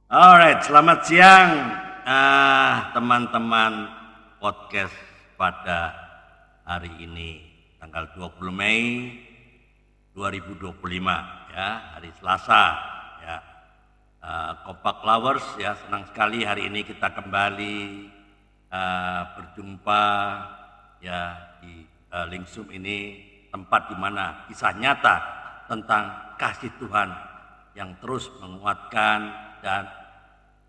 Alright, selamat siang teman-teman podcast pada hari ini tanggal 20 Mei 2025 ya, hari Selasa ya. Kompak Lovers ya, senang sekali hari ini kita kembali berjumpa ya di Lingsum ini, tempat di mana kisah nyata tentang kasih Tuhan yang terus menguatkan dan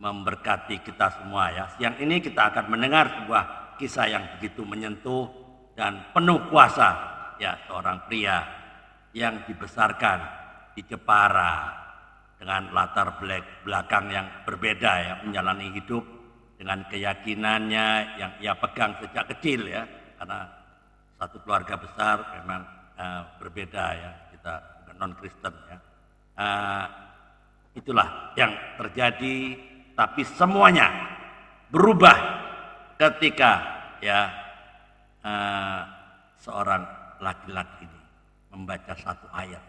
memberkati kita semua ya. Siang ini kita akan mendengar sebuah kisah yang begitu menyentuh dan penuh kuasa ya, seorang pria yang dibesarkan di Jepara dengan latar belakang yang berbeda ya, menjalani hidup dengan keyakinannya yang ia pegang sejak kecil ya, karena satu keluarga besar memang berbeda ya, kita non Kristen ya. Itulah yang terjadi, tapi semuanya berubah ketika ya seorang laki-laki ini membaca satu ayat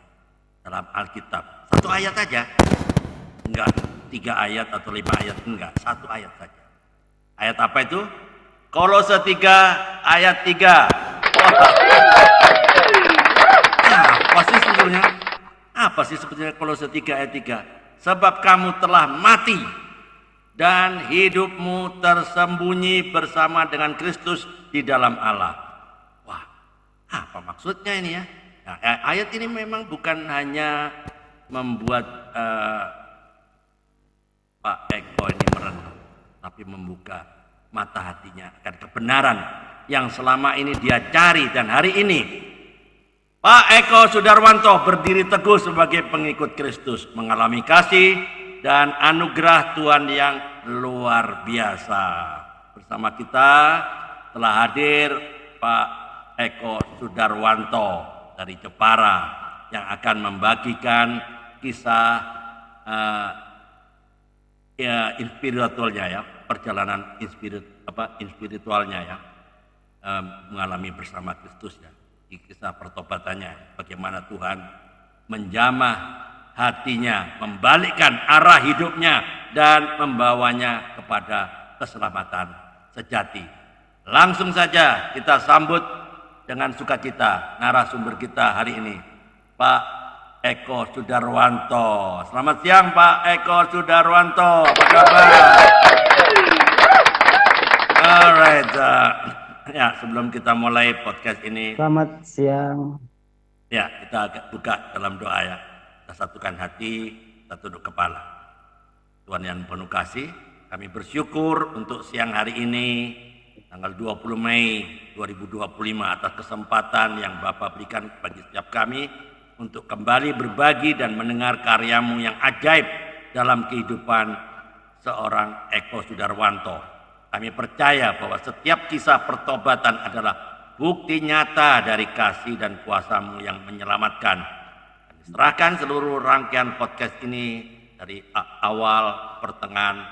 dalam Alkitab. Satu ayat saja, enggak 3 ayat atau 5 ayat, enggak, satu ayat saja. Ayat apa itu? Kolose 3 ayat 3. Apa sih sebetulnya? Apa sih sebetulnya Kolose 3 ayat 3? Sebab kamu telah mati dan hidupmu tersembunyi bersama dengan Kristus di dalam Allah. Wah, apa maksudnya ini ya? Nah, ayat ini memang bukan hanya membuat Pak Eko ini merenung, tapi membuka mata hatinya akan kebenaran yang selama ini dia cari. Dan hari ini Pak Eko Sudarwanto berdiri teguh sebagai pengikut Kristus, mengalami kasih dan anugerah Tuhan yang luar biasa. Bersama kita telah hadir Pak Eko Sudarwanto dari Jepara yang akan membagikan kisah spiritualnya ya, perjalanan spiritualnya ya, mengalami bersama Kristus ya. Di kisah pertobatannya, bagaimana Tuhan menjamah hatinya, membalikkan arah hidupnya dan membawanya kepada keselamatan sejati. Langsung saja kita sambut dengan sukacita narasumber kita hari ini, Pak Eko Sudarwanto. Selamat siang Pak Eko Sudarwanto, apa kabar? Alright. Ya, sebelum kita mulai podcast ini, Selamat siang. ya, kita agak buka dalam doa ya. Kita satukan hati, kita tunduk kepala. Tuhan yang penuh kasih, kami bersyukur untuk siang hari ini, tanggal 20 Mei 2025, atas kesempatan yang Bapa berikan bagi setiap kami untuk kembali berbagi dan mendengar karyamu yang ajaib dalam kehidupan seorang Eko Sudarwanto. Kami percaya bahwa setiap kisah pertobatan adalah bukti nyata dari kasih dan kuasa-Mu yang menyelamatkan. Kami serahkan seluruh rangkaian podcast ini dari awal, pertengahan,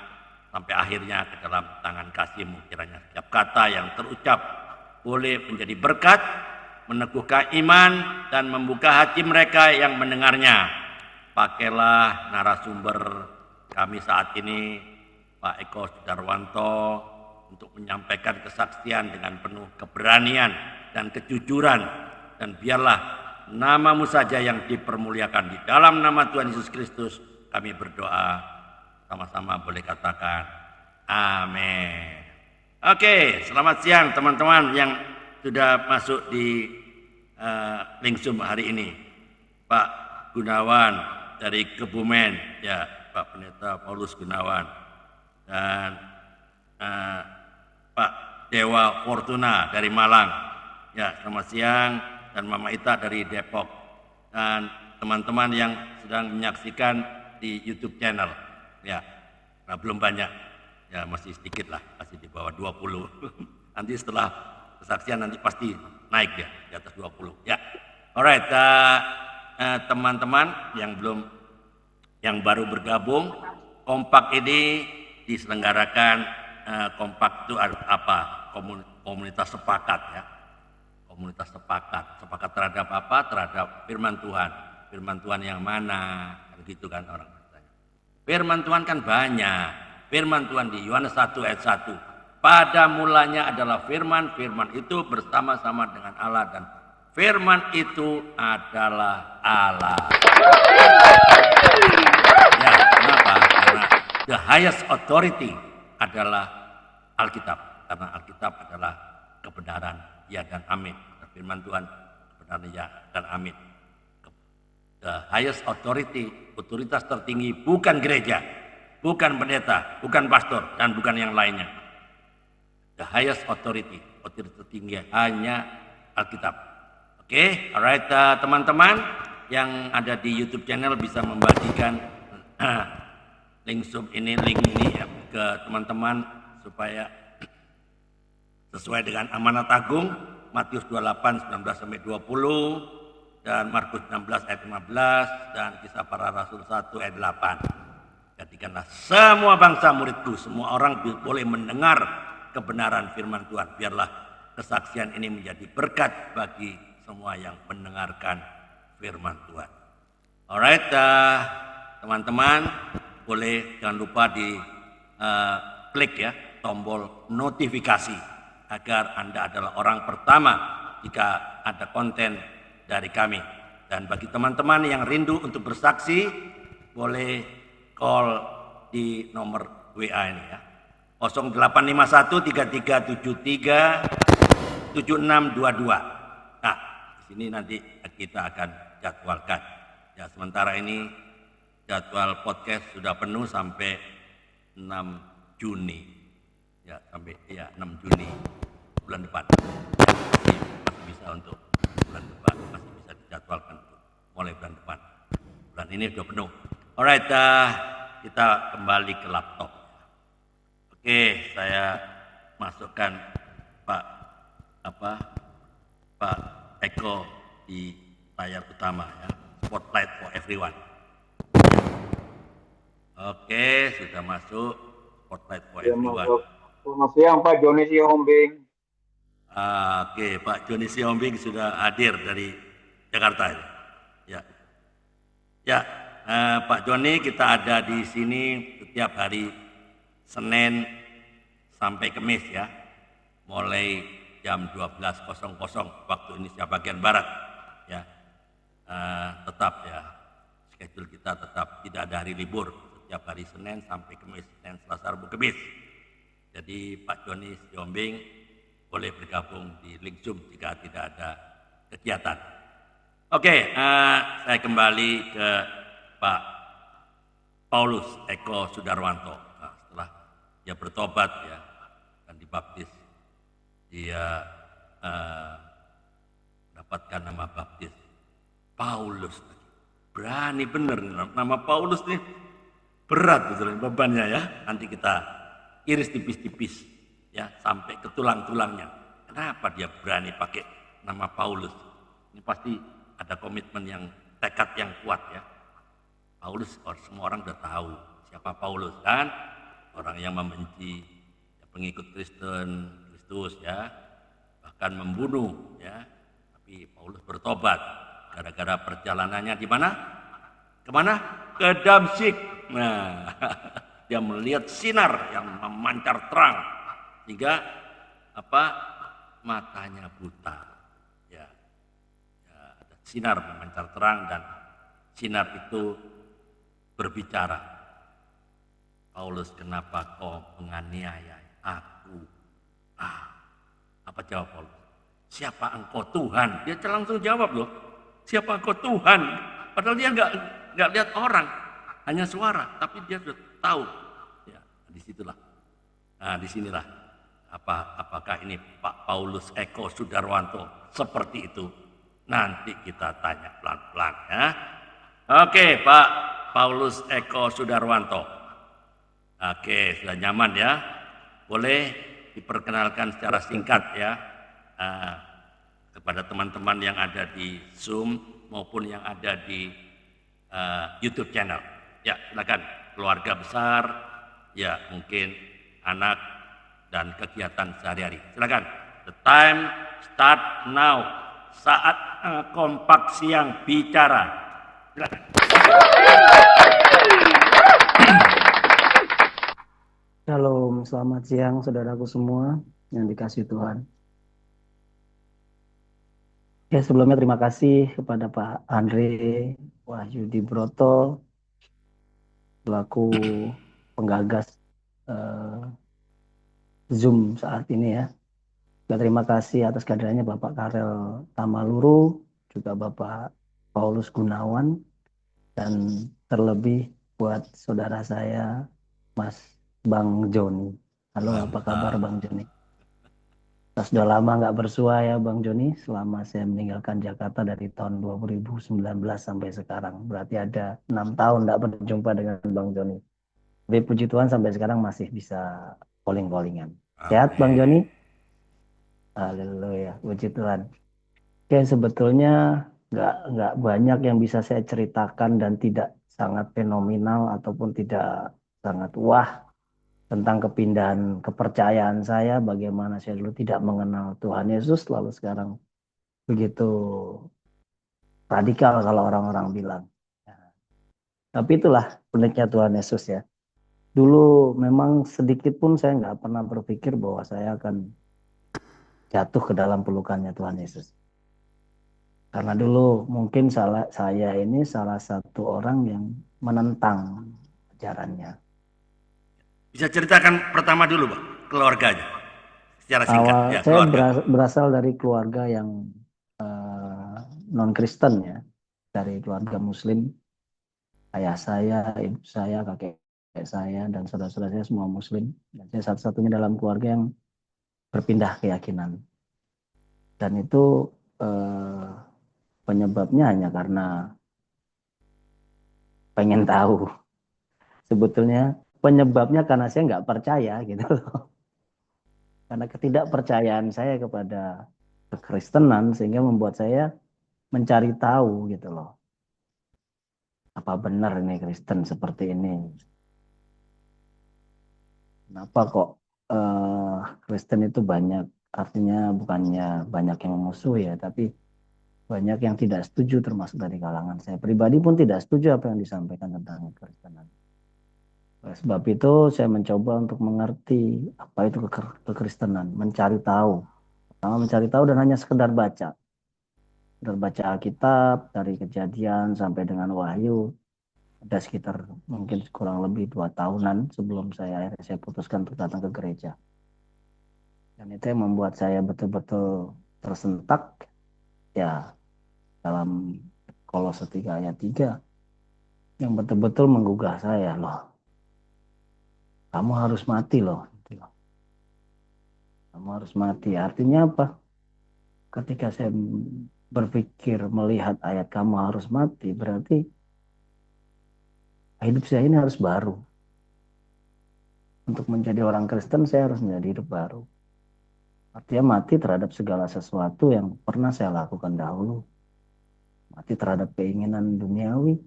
sampai akhirnya ke dalam tangan kasih-Mu. Kiranya setiap kata yang terucap boleh menjadi berkat, meneguhkan iman, dan membuka hati mereka yang mendengarnya. Pakailah narasumber kami saat ini, Pak Eko Sudarwanto, untuk menyampaikan kesaksian dengan penuh keberanian dan kejujuran, dan biarlah nama-Mu saja yang dipermuliakan. Di dalam nama Tuhan Yesus Kristus kami berdoa, sama-sama boleh katakan amin. Oke, selamat siang teman-teman yang sudah masuk di Lingsum hari ini. Pak Gunawan dari Kebumen ya, Pak Pendeta Paulus Gunawan, dan Pak Dewa Fortuna dari Malang ya, selamat siang. Dan Mama Ita dari Depok, dan teman-teman yang sedang menyaksikan di YouTube channel ya. Nah, belum banyak ya, masih sedikit lah, masih di bawah 20. Nanti setelah kesaksian nanti pasti naik ya di atas 20 ya. Alright, teman-teman yang baru bergabung, kompak ini diselenggarakan. Kompak itu apa? Komunitas sepakat ya. Komunitas sepakat terhadap apa? Terhadap firman Tuhan. Firman Tuhan yang mana? Begitu kan orang bertanya. Firman Tuhan kan banyak. Firman Tuhan di Yohanes 1 ayat 1. Pada mulanya adalah firman, firman itu bersama-sama dengan Allah dan firman itu adalah Allah. Ya, kenapa? Karena the highest authority adalah Alkitab. Karena Alkitab adalah kebenaran, ya dan amin. Firman Tuhan, kebenaran, ya dan amin. The highest authority, otoritas tertinggi bukan gereja, bukan pendeta, bukan pastor, dan bukan yang lainnya. The highest authority, otoritas tertinggi hanya Alkitab. Oke, alright, teman-teman yang ada di YouTube channel bisa membagikan link ini ya, ke teman-teman supaya sesuai dengan amanat agung Matius 28 19 sampai 20 dan Markus 16 ayat 15 dan Kisah Para Rasul 1 ayat 8. Jadikanlah semua bangsa muridku, semua orang boleh mendengar kebenaran firman Tuhan. Biarlah kesaksian ini menjadi berkat bagi semua yang mendengarkan firman Tuhan. Alright, teman-teman, boleh jangan lupa di klik ya tombol notifikasi agar Anda adalah orang pertama jika ada konten dari kami. Dan bagi teman-teman yang rindu untuk bersaksi, boleh call di nomor WA ini ya. 0851 3373 7622. Nah, di sini nanti kita akan jadwalkan. Ya, sementara ini jadwal podcast sudah penuh sampai 6 Juni. Ya, sampai 6 Juni bulan depan. Ya, masih bisa untuk bulan depan, masih bisa dijadwalkan mulai bulan depan. Bulan ini sudah penuh. Alright, kita kembali ke laptop. Oke, saya masukkan Pak Eko di layar utama ya. Spotlight for everyone. Oke, sudah masuk spotlight for everyone. Selamat siang Pak Joni Siombing. Oke, Pak Joni Siombing sudah hadir dari Jakarta. Ya, ya, Pak Joni, kita ada di sini setiap hari Senin sampai Kamis ya, mulai jam 12.00 waktu Indonesia bagian Barat ya. Tetap ya, schedule kita tetap tidak ada hari libur, setiap hari Senin sampai Kamis, Senin, Selasa, Rabu, Kamis. Jadi Pak Joni Siombing boleh bergabung di link Zoom jika tidak ada kegiatan. Oke, saya kembali ke Pak Paulus Eko Sudarwanto. Nah, setelah dia bertobat ya dan dibaptis, dia mendapatkan nama baptis Paulus. Berani bener nama Paulus nih, berat betul bebannya ya. Nanti kita iris tipis-tipis ya sampai ke tulang-tulangnya. Kenapa dia berani pakai nama Paulus? Ini pasti ada komitmen yang, tekad yang kuat ya. Paulus, semua orang udah tahu siapa Paulus kan, orang yang membenci ya, pengikut Kristus ya, bahkan membunuh ya. Tapi Paulus bertobat gara-gara perjalanannya di mana? Kemana? Ke Damsyik. Nah, dia melihat sinar yang memancar terang sehingga matanya buta ya, ada sinar memancar terang dan sinar itu berbicara, Paulus, kenapa kau menganiaya aku? Apa jawab Paulus? Siapa engkau Tuhan? Dia langsung jawab loh, siapa engkau Tuhan? Padahal dia nggak lihat orang, hanya suara, tapi dia sudah tahu. Ya, disitulah. Nah, disinilah apakah ini Pak Paulus Eko Sudarwanto seperti itu? Nanti kita tanya pelan-pelan ya. Oke, Pak Paulus Eko Sudarwanto. Oke, sudah nyaman ya. Boleh diperkenalkan secara singkat ya kepada teman-teman yang ada di Zoom maupun yang ada di YouTube channel. Ya, silakan. Keluarga besar, ya mungkin anak dan kegiatan sehari-hari. Silakan. The time start now. Saat kompak siang bicara. Silakan. selamat siang saudaraku semua yang dikasihi Tuhan. Ya, sebelumnya terima kasih kepada Pak Andre Wahyudi Broto selaku penggagas eh, Zoom saat ini ya. Juga terima kasih atas kehadirannya Bapak Karel Tamaluru, juga Bapak Paulus Gunawan, dan terlebih buat saudara saya Mas Bang Joni. Halo, apa kabar Bang Joni? Sudah lama nggak bersua ya Bang Joni, selama saya meninggalkan Jakarta dari tahun 2019 sampai sekarang. Berarti ada 6 tahun nggak berjumpa dengan Bang Joni. Tapi puji Tuhan sampai sekarang masih bisa calling-callingan. Sehat Bang Joni? Amin. Haleluya, puji Tuhan. Oke, sebetulnya nggak banyak yang bisa saya ceritakan dan tidak sangat fenomenal ataupun tidak sangat wah tentang kepindahan kepercayaan saya, bagaimana saya dulu tidak mengenal Tuhan Yesus, lalu sekarang begitu radikal kalau orang-orang bilang. Tapi itulah uniknya Tuhan Yesus ya. Dulu memang sedikit pun saya nggak pernah berpikir bahwa saya akan jatuh ke dalam pelukannya Tuhan Yesus. Karena dulu mungkin saya ini salah satu orang yang menentang ajarannya. Bisa ceritakan pertama dulu, Pak, keluarganya. Secara singkat, ya, Saya keluarga. berasal dari keluarga yang non-Kristen ya, dari keluarga Muslim. Ayah saya, ibu saya, kakek saya, dan saudara-saudara saya semua Muslim. Dan saya satu-satunya dalam keluarga yang berpindah keyakinan. Dan itu penyebabnya hanya karena pengen tahu. Sebetulnya penyebabnya karena saya nggak percaya gitu loh. Karena ketidakpercayaan saya kepada kekristenan sehingga membuat saya mencari tahu gitu loh. Apa benar ini Kristen seperti ini? Kenapa kok Kristen itu banyak, artinya bukannya banyak yang memusuhi ya, tapi banyak yang tidak setuju termasuk dari kalangan saya. Pribadi pun tidak setuju apa yang disampaikan tentang kekristenan. Oleh sebab itu saya mencoba untuk mengerti apa itu kekristenan, mencari tahu. Pertama mencari tahu dan hanya sekedar baca. Sekedar baca Alkitab dari Kejadian sampai dengan Wahyu. Ada sekitar mungkin kurang lebih 2 tahunan sebelum akhirnya saya putuskan untuk datang ke gereja. Dan itu yang membuat saya betul-betul tersentak ya dalam Kolose 3 ayat 3 yang betul-betul menggugah saya loh. Kamu harus mati loh. Kamu harus mati. Artinya apa? Ketika saya berpikir melihat ayat kamu harus mati, berarti hidup saya ini harus baru. Untuk menjadi orang Kristen saya harus menjadi hidup baru. Artinya mati terhadap segala sesuatu yang pernah saya lakukan dahulu. Mati terhadap keinginan duniawi.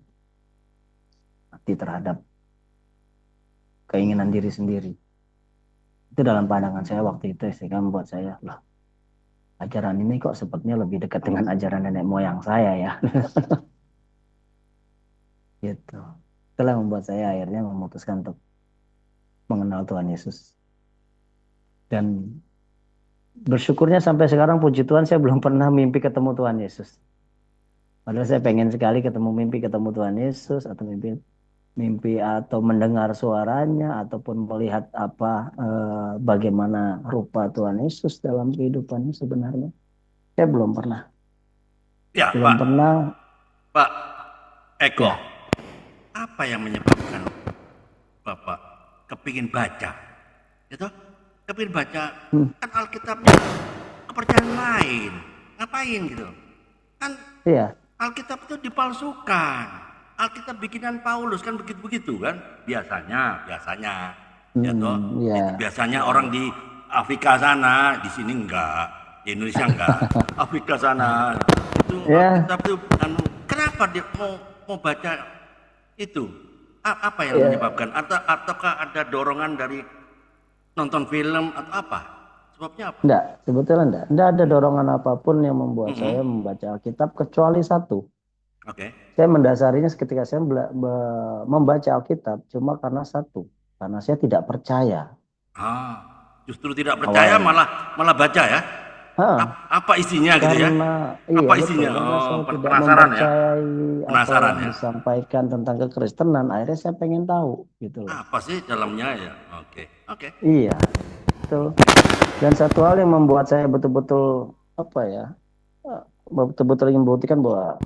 Mati terhadap keinginan diri sendiri. Itu dalam pandangan saya waktu itu sehingga membuat saya, lah, ajaran ini kok sepertinya lebih dekat dengan ajaran nenek moyang saya ya. Gitu. Itulah membuat saya akhirnya memutuskan untuk mengenal Tuhan Yesus. Dan bersyukurnya sampai sekarang puji Tuhan saya belum pernah mimpi ketemu Tuhan Yesus. Padahal saya pengen sekali mimpi ketemu Tuhan Yesus atau mimpi atau mendengar suaranya ataupun melihat bagaimana rupa Tuhan Yesus dalam kehidupannya sebenarnya. Saya belum pernah. Ya, belum Pak. Pernah. Pak Eko, ya. Apa yang menyebabkan Bapak kepingin baca? Gitu? Kepingin baca, kan Alkitabnya kepercayaan lain. Ngapain gitu? Kan Iya. Alkitab itu dipalsukan. Alkitab bikinan Paulus kan begitu-begitu kan? Biasanya, ya toh. Ya. Biasanya orang di Afrika sana, di sini enggak, di Indonesia enggak. Afrika sana itu Alkitab itu kenapa dia mau baca itu? Apa yang menyebabkan? Ataukah ada dorongan dari nonton film atau apa? Sebabnya apa? Enggak, sebetulnya enggak. Enggak ada dorongan apapun yang membuat saya membaca Alkitab kecuali satu. Oke. Saya mendasarinya ketika saya membaca Alkitab cuma karena satu. Karena saya tidak percaya Ah, justru tidak percaya awalnya. malah baca ya. Ah, Apa isinya gitu ya? karena iya Apa betul, isinya? karena Oh, saya tidak penasaran ya? mempercayai apa Penasaran yang ya? disampaikan tentang kekristenan, akhirnya saya pengen tahu gitu loh. Apa sih dalamnya ya? Oke, oke. Iya, betul. Dan satu hal yang membuat saya betul-betul apa ya, eh, betul-betul ingin membuktikan bahwa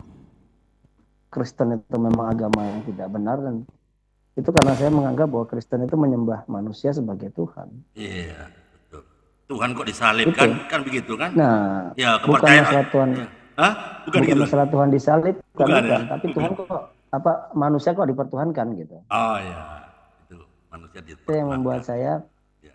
Kristen itu memang agama yang tidak benar, dan itu karena saya menganggap bahwa Kristen itu menyembah manusia sebagai Tuhan. Iya, betul. Tuhan kok disalibkan? Itu. Kan begitu kan? Nah, Ya, bukan kepercayaan. masalah Tuhan, Ya. Hah? Bukan bukan gitu? masalah Tuhan disalib, bukan Bukan ya? bukan, tapi Tuhan kok apa manusia kok dipertuhankan gitu. Oh ya, itu manusia Itu yang dipertuhankan. Ya.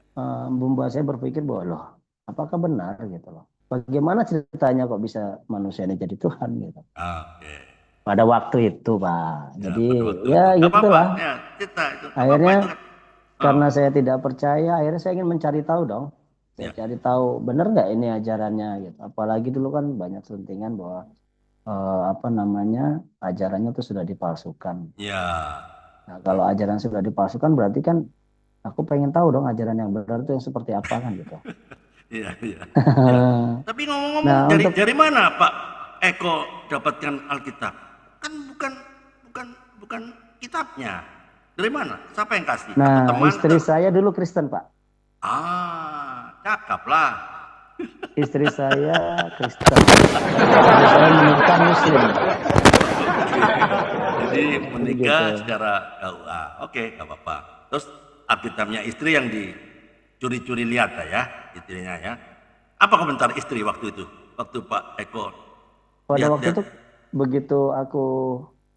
membuat saya berpikir bahwa loh, apakah benar gitu loh. Bagaimana ceritanya kok bisa manusia ini jadi Tuhan gitu. Oke. Pada waktu itu, Pak. Ya, Jadi pada waktu ya itu. Gak apa-apa. gitulah. Ya, kita itu. Gak apa-apa Akhirnya itu kan. Oh, karena saya tidak percaya, akhirnya saya ingin mencari tahu dong. Saya ya. cari tahu benar nggak ini ajarannya gitu. Apalagi dulu kan banyak selentingan bahwa apa namanya ajarannya itu sudah dipalsukan. Ya. Nah, kalau ajaran sudah dipalsukan berarti kan aku pengen tahu dong ajaran yang benar itu yang seperti apa kan gitu. Iya, iya. Ya. Tapi ngomong-ngomong Nah, dari untuk dari mana Pak Eko dapatkan Alkitab? Kan bukan bukan kitabnya. Dari mana? Siapa yang kasih? Atau nah, teman? istri saya dulu Kristen, Pak. Cakep lah. Istri saya Kristen. Istri saya menikah Muslim. Jadi menikah Gitu. secara KUA. Oke, nggak apa-apa. Terus Alkitabnya istri yang dicuri-curi lihat ya, istrinya ya. Apa komentar istri waktu itu? Waktu Pak Eko Pada waktu lihat-lihat. itu begitu aku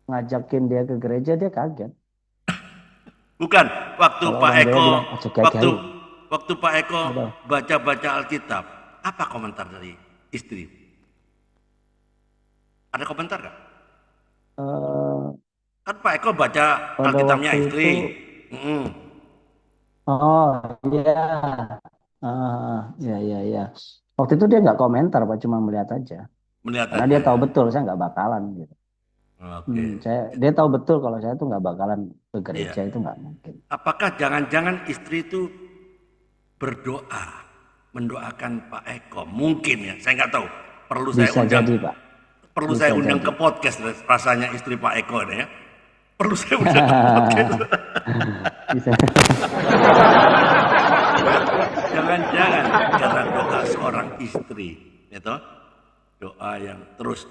ngajakin dia ke gereja, dia kaget. Bukan, waktu Kalau Pak orang Jawa Eko, bilang, aja waktu gagahi. waktu Pak Eko Gitu. baca-baca Alkitab, apa komentar dari istri? Ada komentar nggak? Eh, Kan Pak Eko baca pada Alkitabnya waktu istri. itu, Mm-mm. oh iya, ya ya ya. Waktu itu dia nggak komentar, Pak, cuma melihat aja. Melihat Karena aja dia tahu ya. betul saya nggak bakalan gitu. Oke. Dia tahu betul kalau saya tuh nggak bakalan ke Iya. gereja, itu nggak mungkin. Apakah jangan-jangan istri itu berdoa, mendoakan Pak Eko? Mungkin ya, saya nggak tahu. Perlu saya Bisa undang, jadi, Pak. perlu saya Bisa undang jadi. ke podcast rasanya istri Pak Eko ini ya. Perlu saya undang ke podcast. Bisa. Jangan-jangan karena doa seorang istri, itu doa yang terus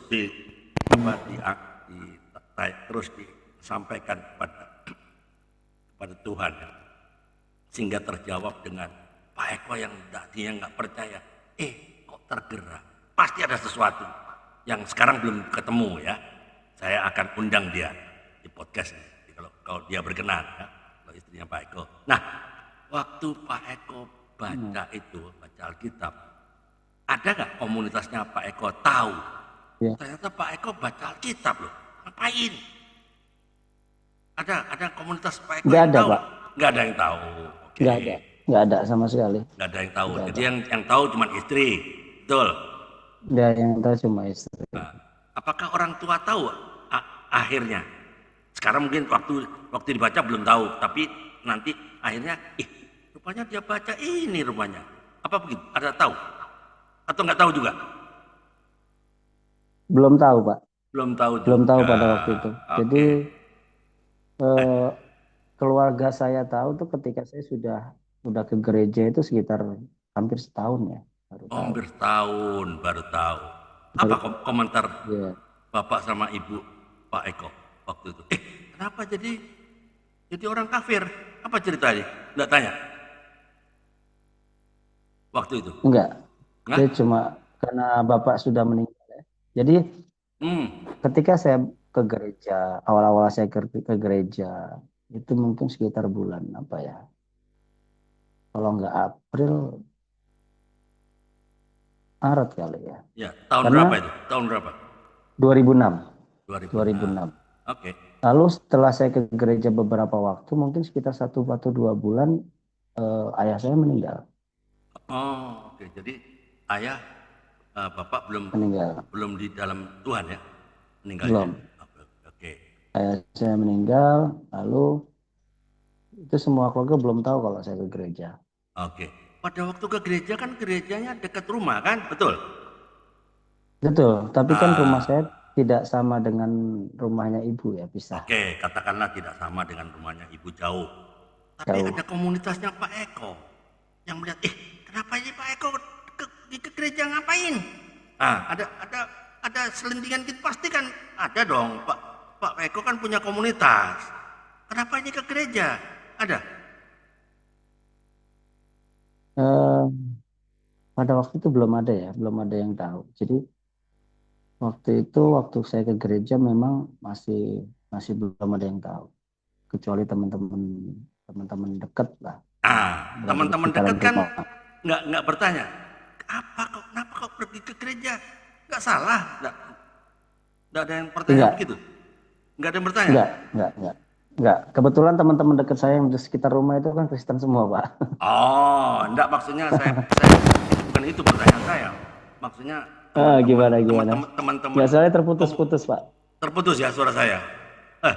terus disampaikan kepada Tuhan, sehingga terjawab dengan Pak Eko yang tadinya nggak percaya, kok tergerak, pasti ada sesuatu yang sekarang belum ketemu ya. Saya akan undang dia di podcast ini, kalau dia berkenan ya, kalau istrinya Pak Eko. Nah, waktu Pak Eko baca Alkitab, ada nggak komunitasnya Pak Eko tahu? Ya. Ternyata Pak Eko baca Alkitab loh, ngapain? Ada komunitas Pak Eko Nggak yang ada, tahu? Pak. Nggak ada yang tahu. Oke. Nggak ada sama sekali. Nggak ada yang tahu. Nggak Jadi ada. yang tahu cuma istri, betul. Dia yang tahu cuma istri. Nah, apakah orang tua tahu akhirnya? Sekarang mungkin waktu dibaca belum tahu, tapi nanti akhirnya, rupanya dia baca ini rupanya. Apa begitu? Ada tahu? Atau nggak tahu juga? Belum tahu, Pak. Belum tahu Belum juga. tahu pada waktu itu. Oke. Jadi keluarga saya tahu tuh ketika saya sudah ke gereja itu sekitar hampir setahun ya, baru tahu. Hampir setahun baru tahu. Apa komentar Iya. Bapak sama Ibu Pak Eko waktu itu? Kenapa jadi orang kafir? Apa ceritanya? Nggak tanya? Waktu itu? Enggak. Hah? Dia cuma karena bapak sudah meninggal ya. Jadi ketika saya ke gereja, awal-awal saya ke gereja itu mungkin sekitar bulan apa ya? Kalau nggak April, Maret kali ya. Ya, tahun Karena berapa itu? Tahun berapa? 2006. 2006. Oke. Lalu setelah saya ke gereja beberapa waktu, mungkin sekitar 1 atau 2 bulan, ayah saya meninggal. Oh, oke. Jadi ayah Bapak Meninggal. belum di dalam Tuhan ya? Meninggalnya. Belum. Oke. Ayah saya meninggal, lalu itu semua keluarga belum tahu kalau saya ke gereja. Oke. Pada waktu ke gereja kan gerejanya dekat rumah kan? Betul? Betul, tapi kan rumah saya Ah, tidak sama dengan rumahnya ibu ya, pisah, oke, katakanlah tidak sama dengan rumahnya ibu jauh. Tapi ada jauh. komunitasnya Pak Eko yang melihat, kenapa ini Pak Eko ke gereja ngapain? Ada selentingan gitu pasti kan ada dong. Pak Eko kan punya komunitas. Kenapa ini ke gereja? Ada. Eh, pada waktu itu belum ada ya, belum ada yang tahu. Jadi waktu saya ke gereja memang masih masih belum ada yang tahu, kecuali teman-teman dekat lah yang berada di Teman-teman sekitaran dekat kan rumah. nggak bertanya, kenapa kau pergi ke gereja? Nggak salah, nggak ada yang bertanya Enggak, begitu. Nggak ada yang bertanya. enggak. Kebetulan teman-teman dekat saya yang di sekitar rumah itu kan Kristen semua, Pak. Oh, enggak, maksudnya saya bukan itu pertanyaan saya. Maksudnya teman-teman Gimana? teman-teman teman-teman Ya, soalnya komu- terputus-putus, Pak. terputus ya suara saya. Eh,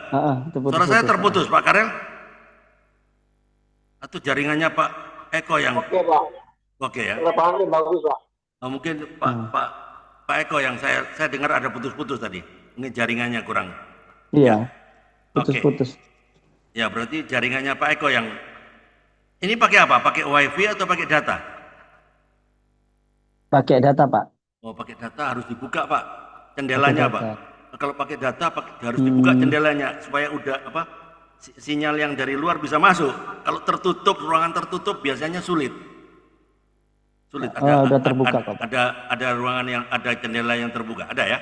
Itu suara saya putus-putus, Pak. terputus Pak Karel. Atau jaringannya Pak Eko yang Oke Pak, oke ya? teleponnya bagus Pak. Mungkin Hmm. Pak Eko yang saya dengar ada putus-putus tadi. Ini jaringannya kurang. Iya, Ya, oke. putus-putus. Ya berarti jaringannya Pak Eko yang ini pakai apa? Pakai WiFi atau pakai data? Pakai data, Pak. Oh, pakai data harus dibuka, Pak. Pakai Jendelanya, Pak. data. Kalau pakai data harus dibuka Hmm, jendelanya supaya udah apa? Sinyal yang dari luar bisa masuk. Kalau tertutup, ruangan tertutup biasanya sulit. Sulit. udah terbuka kok, Pak. Ada ruangan yang ada jendela yang terbuka. Ada ya?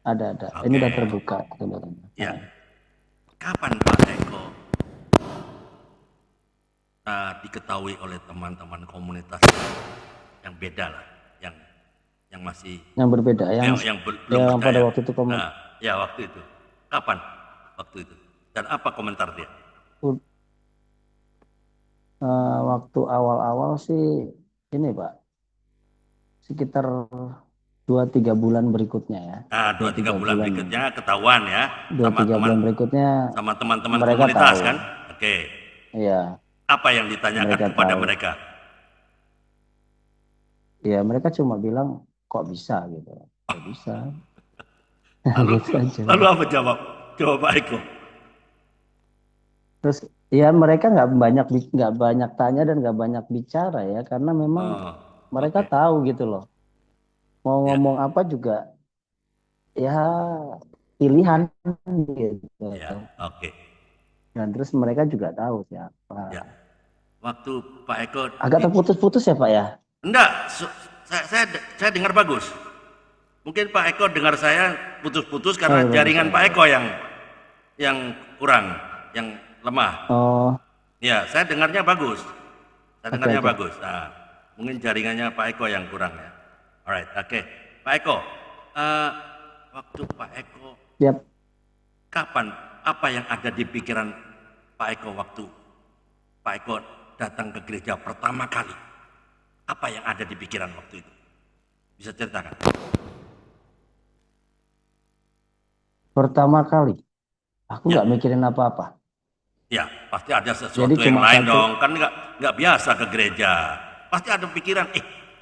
Ada. Ini Oke. udah terbuka jendelanya. Ya. Kapan Pak Eko diketahui oleh teman-teman komunitas yang beda lah, yang masih Yang berbeda, belum yang pada percaya. waktu itu Nah, ya waktu itu. Kapan waktu itu? Dan apa komentar dia? waktu awal-awal sih ini, Pak, sekitar 2-3 bulan berikutnya ya. Nah, 2-3 bulan bulan. berikutnya ketahuan ya Dua sama tiga bulan berikutnya sama teman-teman mereka komunitas tahu. kan? Oke. Iya, Apa yang ditanyakan mereka kepada tahu. mereka? Ya, mereka cuma bilang kok bisa gitu. Kok bisa? Lalu, Gitu aja. lalu apa jawab? Jawab Pak Eko. Terus ya mereka nggak banyak tanya dan nggak banyak bicara ya, karena memang Oh, mereka oke. tahu gitu loh. Mau Ya, ngomong apa juga ya pilihan gitu. ya, oke. Dan terus mereka juga tahu siapa. Ya. Waktu Pak Eko Agak terputus-putus ya, Pak ya? enggak, saya dengar bagus. Mungkin Pak Eko dengar saya putus-putus karena Bagus, jaringan bagus. Pak Eko yang kurang, yang lemah. Oh, Ya, saya dengarnya bagus. Saya dengarnya oke. bagus. Nah, mungkin jaringannya Pak Eko yang kurang ya. Alright, oke. Pak Eko, waktu Pak Eko, Siap. kapan, apa yang ada di pikiran Pak Eko waktu Pak Eko datang ke gereja pertama kali? Apa yang ada di pikiran waktu itu? Bisa ceritakan? Pertama kali, aku Ya. nggak mikirin apa-apa. Ya, pasti ada sesuatu Jadi yang cuma lain satu. dong. Kan nggak biasa ke gereja. Pasti ada pikiran,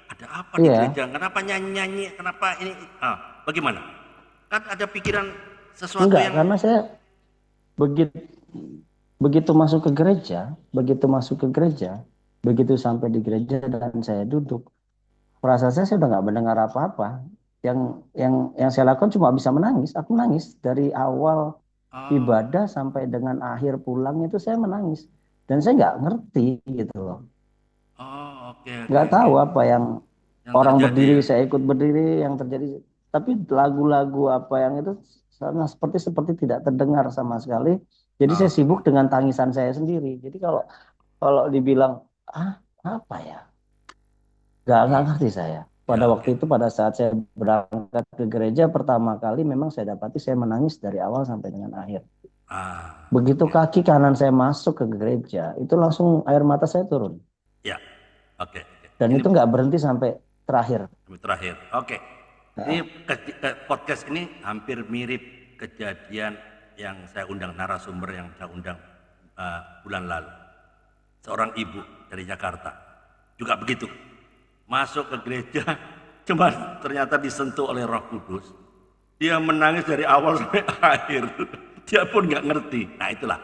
ada apa di Iya, gereja? Kenapa nyanyi-nyanyi? Kenapa ini? Bagaimana? Kan ada pikiran sesuatu enggak, yang karena saya begitu begitu masuk ke gereja, begitu sampai di gereja dan saya duduk, perasaan saya udah nggak mendengar apa-apa. Yang saya lakukan cuma bisa menangis. Aku nangis dari awal oh, ibadah sampai dengan akhir pulang itu saya menangis. Dan saya nggak ngerti gitu loh. oke, Nggak tahu apa yang yang orang terjadi berdiri, ya. saya ikut berdiri yang terjadi. Tapi lagu-lagu apa yang itu sama seperti tidak terdengar sama sekali. Jadi saya Oh, sibuk dengan tangisan saya sendiri. Jadi kalau kalau dibilang apa ya, nggak ngerti saya. Pada ya, waktu oke. itu pada saat saya berangkat ke gereja pertama kali memang saya dapati saya menangis dari awal sampai dengan akhir. Begitu Oke. kaki kanan saya masuk ke gereja, itu langsung air mata saya turun. Ya, oke. Dan Ini itu nggak berhenti sampai terakhir. terakhir. Oke. Ini Nah, podcast ini hampir mirip kejadian yang saya undang narasumber yang saya undang bulan lalu. seorang ibu dari Jakarta. Juga begitu. Masuk ke gereja, cuma ternyata disentuh oleh Roh Kudus. Dia menangis dari awal sampai akhir. Dia pun nggak ngerti. Nah itulah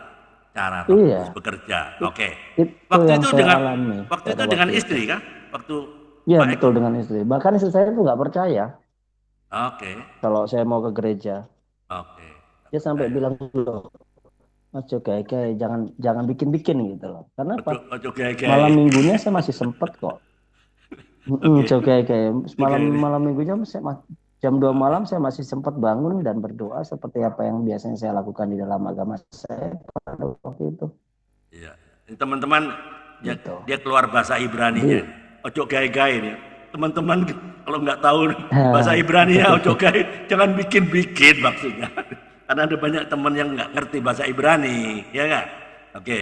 cara Roh Kudus Iya, bekerja. Oke. itu Waktu yang itu saya dengan alami waktu itu pada dengan waktu itu. istri kan? Waktu Iya Pak Eko. betul, dengan istri. Bahkan istri saya itu nggak percaya Oke. kalau saya mau ke gereja. Oke. Nggak Dia sampai percaya. bilang loh, Mas Joga, jangan jangan bikin-bikin gitu loh. Karena apa? Ojo ojo gay-gay. Malam minggunya saya masih sempet kok. Oke. Kayak Oke malam ini. malam minggunya jam 2 Oke. malam saya masih sempat bangun dan berdoa seperti apa yang biasanya saya lakukan di dalam agama saya pada waktu itu. Iya. Ini teman-teman Gitu. dia keluar bahasa Ibraninya. Jadi Ojo gay-gay ini. Teman-teman kalau nggak tahu bahasa Ibraninya ojo gay, jangan bikin-bikin maksudnya. Karena ada banyak teman yang nggak ngerti bahasa Ibrani, ya nggak? Oke,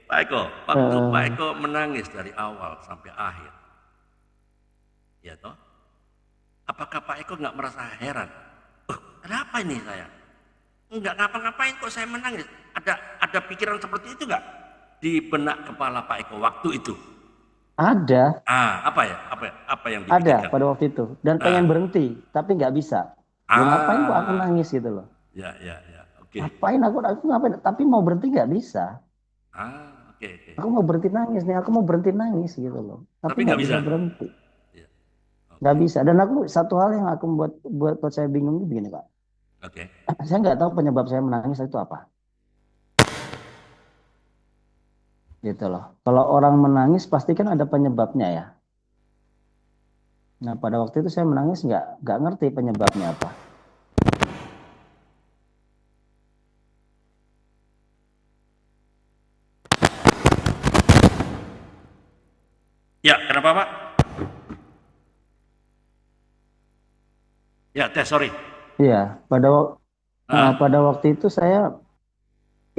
Pak Eko, waktu Pak eh, Eko menangis dari awal sampai akhir, ya toh? Apakah Pak Eko nggak merasa heran? Kenapa ini saya? Nggak ngapa-ngapain kok saya menangis. Ada pikiran seperti itu nggak di benak kepala Pak Eko waktu itu? ada Apa ya? Apa yang ada dipikirkan? pada waktu itu dan pengen Ah, berhenti tapi nggak bisa. Ya ngapain kok aku ah, nangis gitu loh. ya, oke. Ngapain aku ngapain tapi mau berhenti nggak bisa. Oke. Aku mau berhenti nangis nih, aku mau berhenti nangis gitu loh. Tapi Tapi nggak nggak bisa bisa. berhenti. Ya, Nggak oke, bisa. Dan aku satu hal yang aku buat saya bingung itu begini Pak. oke. Saya nggak tahu penyebab saya menangis itu apa. Gitu loh. Kalau orang menangis pasti kan ada penyebabnya ya. Nah pada waktu itu saya menangis nggak ngerti penyebabnya apa. Ya, kenapa Pak? Ya, sorry. Iya, Ah, pada waktu itu saya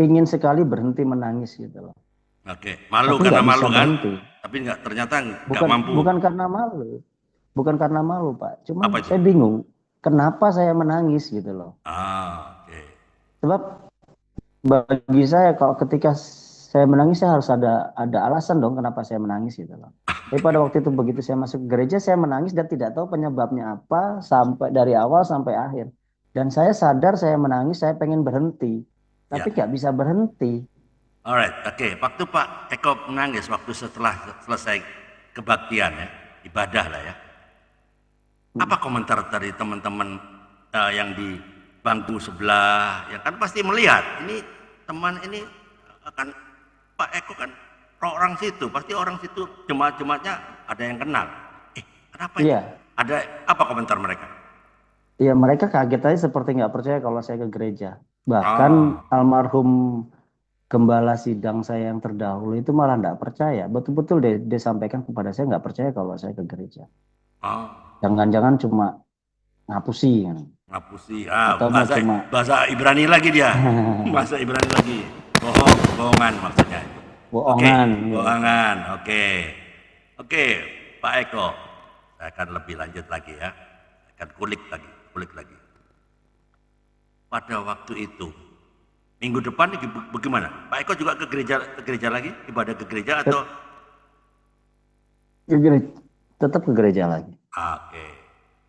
ingin sekali berhenti menangis gitu loh. oke. Malu Tapi karena nggak bisa malu kan? berhenti. Tapi ternyata nggak Bukan mampu. bukan karena malu, bukan karena malu Pak. Cuman Apa itu? saya bingung kenapa saya menangis gitu loh. Oke. Sebab bagi saya kalau ketika saya menangis saya harus ada alasan dong kenapa saya menangis gitu loh. Tapi pada waktu itu begitu saya masuk ke gereja saya menangis dan tidak tahu penyebabnya apa sampai dari awal sampai akhir. Dan saya sadar saya menangis, saya pengen berhenti, tapi Ya. nggak bisa berhenti. Alright, oke. Waktu Pak Eko menangis waktu setelah selesai kebaktian ya, ibadah lah ya. Apa komentar dari teman-teman yang di bangku sebelah? Ya kan pasti melihat ini teman ini kan Pak Eko kan orang situ, pasti orang situ jemaat-jemaatnya ada yang kenal. Kenapa ini? Iya, Ada apa komentar mereka? iya mereka kaget aja seperti nggak percaya kalau saya ke gereja. Bahkan Oh, almarhum gembala sidang saya yang terdahulu itu malah nggak percaya. Betul-betul dia sampaikan kepada saya nggak percaya kalau saya ke gereja. oh, Jangan-jangan cuma ngapusi kan. ngapusi. Atau mau Bahasa cuma bahasa Ibrani lagi dia. Bahasa Ibrani lagi. Bohongan maksudnya itu. Oke, bohongan. Ya. bohongan. Oke, Pak Eko. Saya akan lebih lanjut lagi ya. Saya akan kulik lagi. Pada waktu itu, minggu depan ini bagaimana? Pak Eko juga ke gereja lagi, ibadah ke gereja atau? Ke gereja, tetap ke gereja lagi. Oke.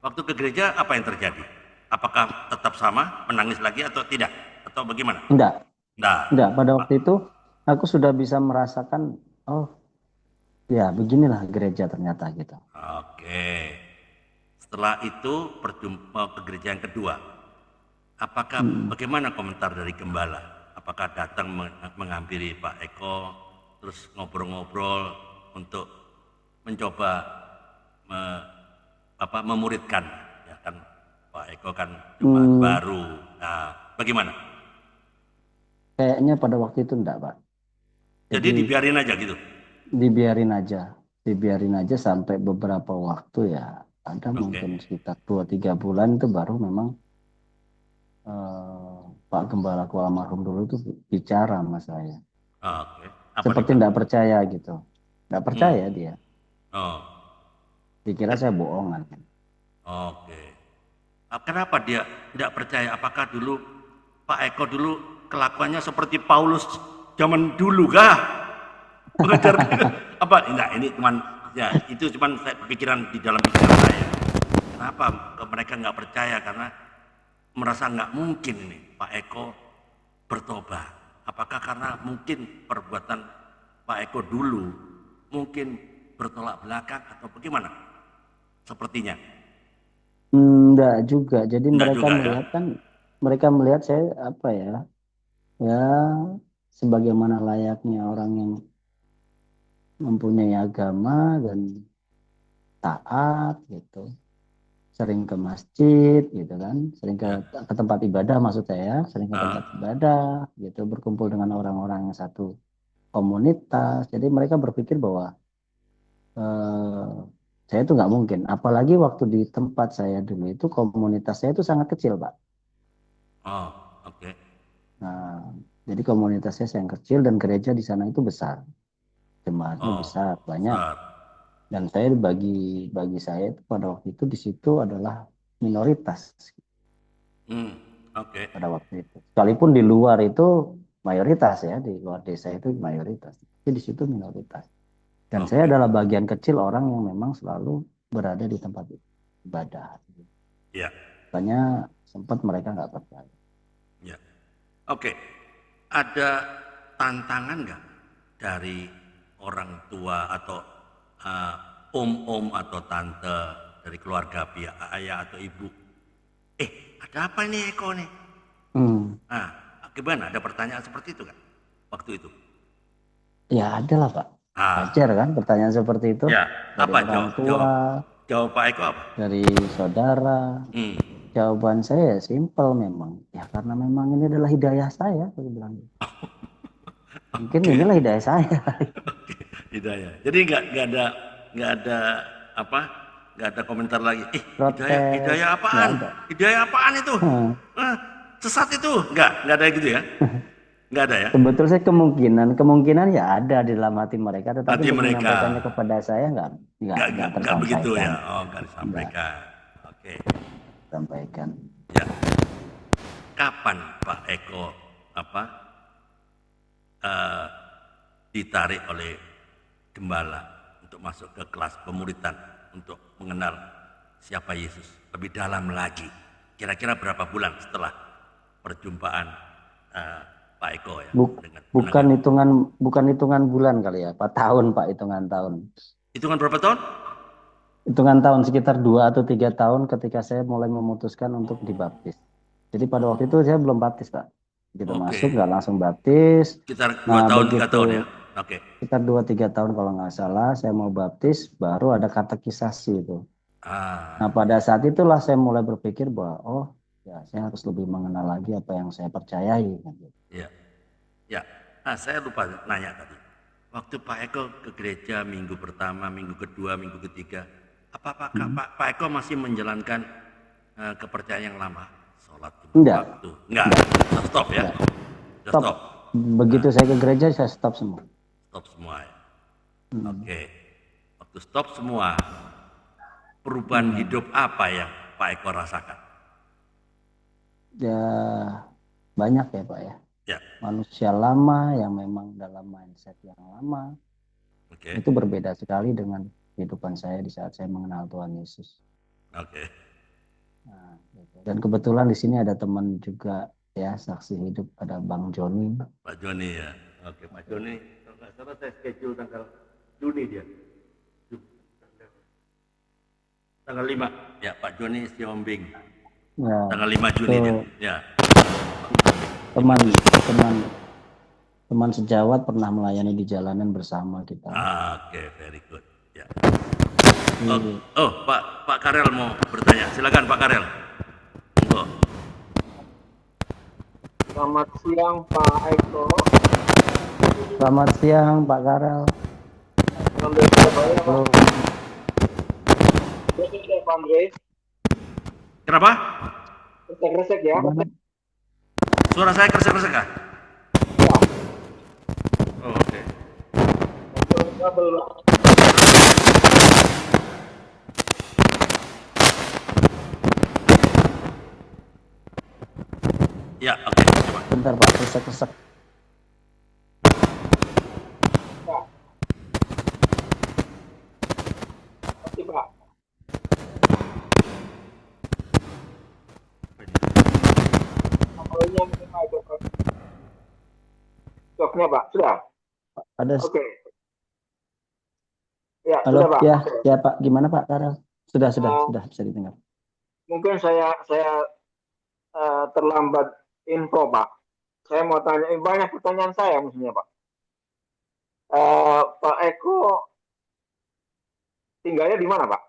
Waktu ke gereja apa yang terjadi? Apakah tetap sama, menangis lagi atau tidak? Atau bagaimana? Enggak, Nah, enggak. Pada waktu itu aku sudah bisa merasakan, oh ya beginilah gereja ternyata gitu. oke. Setelah itu ke gereja yang kedua. Apakah Hmm. bagaimana komentar dari gembala? Apakah datang menghampiri Pak Eko, terus ngobrol-ngobrol untuk mencoba memuridkan, ya kan Pak Eko kan jemaat Hmm, baru. Nah, bagaimana? kayaknya pada waktu itu enggak, Pak. Jadi Jadi dibiarin aja gitu. dibiarin aja, dibiarin aja sampai beberapa waktu ya. Ada Oke. mungkin sekitar 2-3 bulan itu baru memang eh, Pak Gembalaku almarhum dulu itu bicara sama saya. Oke. Apa Seperti dibilang? enggak percaya gitu. Enggak Hmm. percaya dia. Oh. Dikira saya bohongan. Oke. Kenapa dia tidak percaya? Apakah dulu Pak Eko dulu kelakuannya seperti Paulus zaman dulu kah? Mengejar apa? Enggak, ini cuman ya itu cuman pikiran di dalam pikiran saya. Kenapa mereka nggak percaya? Karena merasa nggak mungkin ini Pak Eko bertobat. Apakah karena mungkin perbuatan Pak Eko dulu mungkin bertolak belakang atau bagaimana? Sepertinya. Enggak juga. Jadi Enggak mereka juga ya. melihat kan, mereka melihat saya apa ya, ya sebagaimana layaknya orang yang mempunyai agama dan taat gitu, sering ke masjid gitu kan, sering Ya. ke tempat ibadah maksud saya, sering ke tempat Ah, ibadah gitu, berkumpul dengan orang-orang yang satu komunitas. Jadi mereka berpikir bahwa eh, saya itu nggak mungkin. Apalagi waktu di tempat saya dulu itu komunitas saya itu sangat kecil, Pak. oh, oke. Nah, jadi komunitasnya yang kecil dan gereja di sana itu besar, jemaatnya Oh, besar, banyak. besar. Dan saya bagi saya itu pada waktu itu di situ adalah minoritas Hmm, oke. pada waktu itu. Sekalipun di luar itu mayoritas ya, di luar desa itu mayoritas, tapi di situ minoritas. Dan saya Oke. adalah bagian kecil orang yang memang selalu berada di tempat ibadah. Ya, Makanya sempat mereka nggak percaya. ya. Oke. Ada tantangan nggak dari orang tua atau eh, om-om atau tante dari keluarga pihak ayah atau ibu? Ada apa ini Eko nih? Hmm. Nah, gimana? Ada pertanyaan seperti itu kan? Waktu itu. Ya ada lah Pak. Ah, Wajar kan pertanyaan seperti itu ya. dari Apa orang jawab tua, jawab jawab Pak Eko apa? dari saudara. Hmm. Jawaban saya ya simpel memang. Ya karena memang ini adalah hidayah saya, saya bilang. Mungkin Oke. inilah hidayah saya. Hidayah. Jadi nggak ada apa? Nggak ada komentar lagi. Hidayah Protes, hidayah nggak apaan? ada. Hidayah apaan itu? Ah, sesat itu? Nggak ada gitu ya? Nggak ada ya? Sebetulnya saya kemungkinan ya ada di dalam hati mereka, tetapi Hati untuk mereka menyampaikannya kepada saya nggak nggak begitu tersampaikan, ya? Oh, nggak nggak disampaikan. Oke. sampaikan. Ya. Kapan Pak Eko apa eh, ditarik oleh gembala untuk masuk ke kelas pemuritan untuk mengenal siapa Yesus lebih dalam lagi? Kira-kira berapa bulan setelah perjumpaan eh, Pak Eko ya Buk- dengan bukan penegak? hitungan bulan kali ya, Pak, tahun Pak, hitungan tahun. Hitungan berapa tahun? Hitungan tahun sekitar 2 atau 3 tahun ketika saya mulai memutuskan untuk dibaptis. Jadi pada waktu itu Oh, saya belum baptis, Pak. Begitu oke. masuk nggak langsung baptis. Sekitar dua Nah, tahun, 3 tahun ya? begitu Oke. sekitar 2 3 tahun kalau nggak salah saya mau baptis, baru ada katekisasi itu. Nah, Ah, pada saat itulah saya mulai berpikir bahwa oh ya saya harus lebih mengenal lagi apa yang saya percayai, kan gitu. ya, ya. Saya lupa nanya tadi. Waktu Pak Eko ke gereja minggu pertama, minggu kedua, minggu ketiga, apakah Hmm. Pak Eko masih menjalankan kepercayaan yang lama? Sholat lima Enggak, waktu? Enggak, enggak, sudah stop ya? enggak. Sudah Stop. stop? Begitu saya ke gereja saya stop semua. Stop semua ya? Hmm. Oke. Waktu stop semua, perubahan Hmm. hidup apa yang Pak Eko rasakan? Ya banyak ya Pak ya. Ya, Manusia lama yang memang dalam mindset yang lama oke, itu berbeda sekali dengan kehidupan saya di saat saya mengenal Tuhan Yesus. oke. Nah, gitu. Dan kebetulan di sini ada teman juga ya, saksi hidup, ada Bang Joni. Pak Joni ya. Oke, Pak Joni. Kalau nggak salah saya schedule tanggal Juni dia. Tanggal 5. Ya, Pak Joni Siombing. Ya, Tanggal 5 Juni dia. itu Ya. teman teman teman sejawat pernah melayani di jalanan bersama kita. Oke, very good. Ya. Jadi, Pak Karel mau bertanya. Silakan Pak Karel. Monggo. Selamat siang Pak Eko. selamat siang Pak Karel. Sambil Surabaya Pak. Halo. Resek ya Pak Andre. Kenapa? Resek ya. Suara saya kresek-kresek kah? Ya. Oh, oke. Kabel. Ya, oke. Coba. Bentar Pak, resek-resek. Ya. Networknya Pak, sudah? Ada. Oke. Ya, Halo, sudah Pak. ya, Oke. ya Pak, gimana Pak Karel? Eh, Sudah bisa didengar. mungkin saya terlambat info Pak. Saya mau tanya, banyak pertanyaan saya maksudnya Pak. Pak Eko tinggalnya di mana Pak?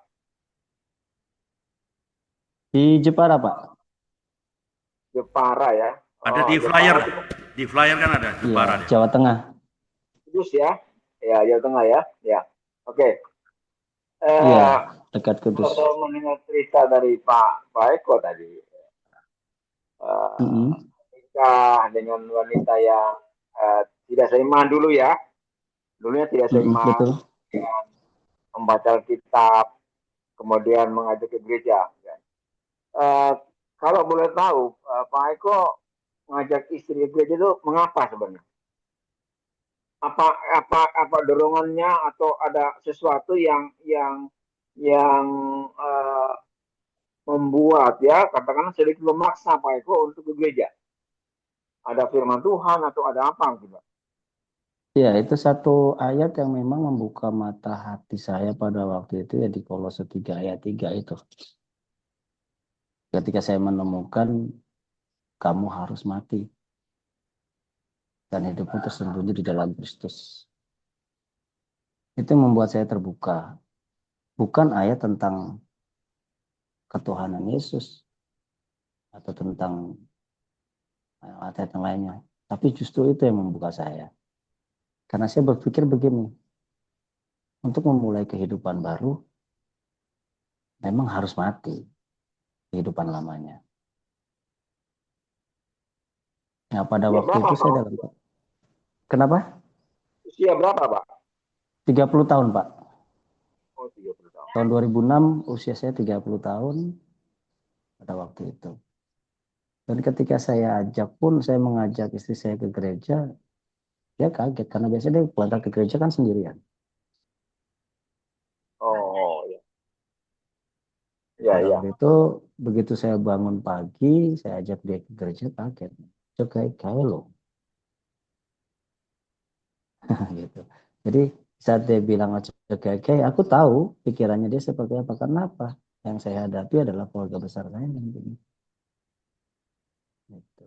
Di Jepara Pak. Jepara ya. Ada Oh, di flyer. Jepara itu Di flyer kan ada Iya, Jepara dia. Jawa Tengah. Kudus ya. Ya, Jawa Tengah ya. Ya. Oke. Iya, Eh, dekat Kudus. Kalau mendengar cerita dari Pak Eko tadi, eh, Mm-mm. nikah dengan wanita yang tidak seiman dulu ya. Dulunya tidak Mm-mm, seiman, betul. kemudian membaca kitab, kemudian mengajak ke gereja. Eh, Kalau boleh tahu, Pak Eko ngajak istri ke gereja itu mengapa sebenarnya? Apa apa dorongannya atau ada sesuatu yang eh, membuat ya katakanlah sedikit memaksa Pak Eko untuk ke gereja? Ada firman Tuhan atau ada apa gitu? Ya, itu satu ayat yang memang membuka mata hati saya pada waktu itu ya di Kolose 3 ayat 3 itu. Ketika saya menemukan kamu harus mati dan hidupmu tersembunyi di dalam Kristus. Itu yang membuat saya terbuka. Bukan ayat tentang ketuhanan Yesus atau tentang ayat yang lainnya. Tapi justru itu yang membuka saya. Karena saya berpikir begini, untuk memulai kehidupan baru, memang harus mati kehidupan lamanya. Nah, pada Usia waktu berapa itu Pak? saya dalam... Kenapa? Usia berapa Pak? 30 tahun, Pak. Oh, 30 tahun. Tahun 2006, usia saya 30 tahun pada waktu itu. Dan ketika saya ajak pun, saya mengajak istri saya ke gereja, dia kaget. Karena biasanya dia berangkat ke gereja kan sendirian. Oh, ya. Dan Ya, pada ya. waktu itu, begitu saya bangun pagi, saya ajak dia ke gereja, kaget. Kayak loh. Gitu. Jadi saat dia bilang kayak aku tahu pikirannya dia seperti apa. Karena apa? Yang saya hadapi adalah keluarga besar saya yang begini. Gitu.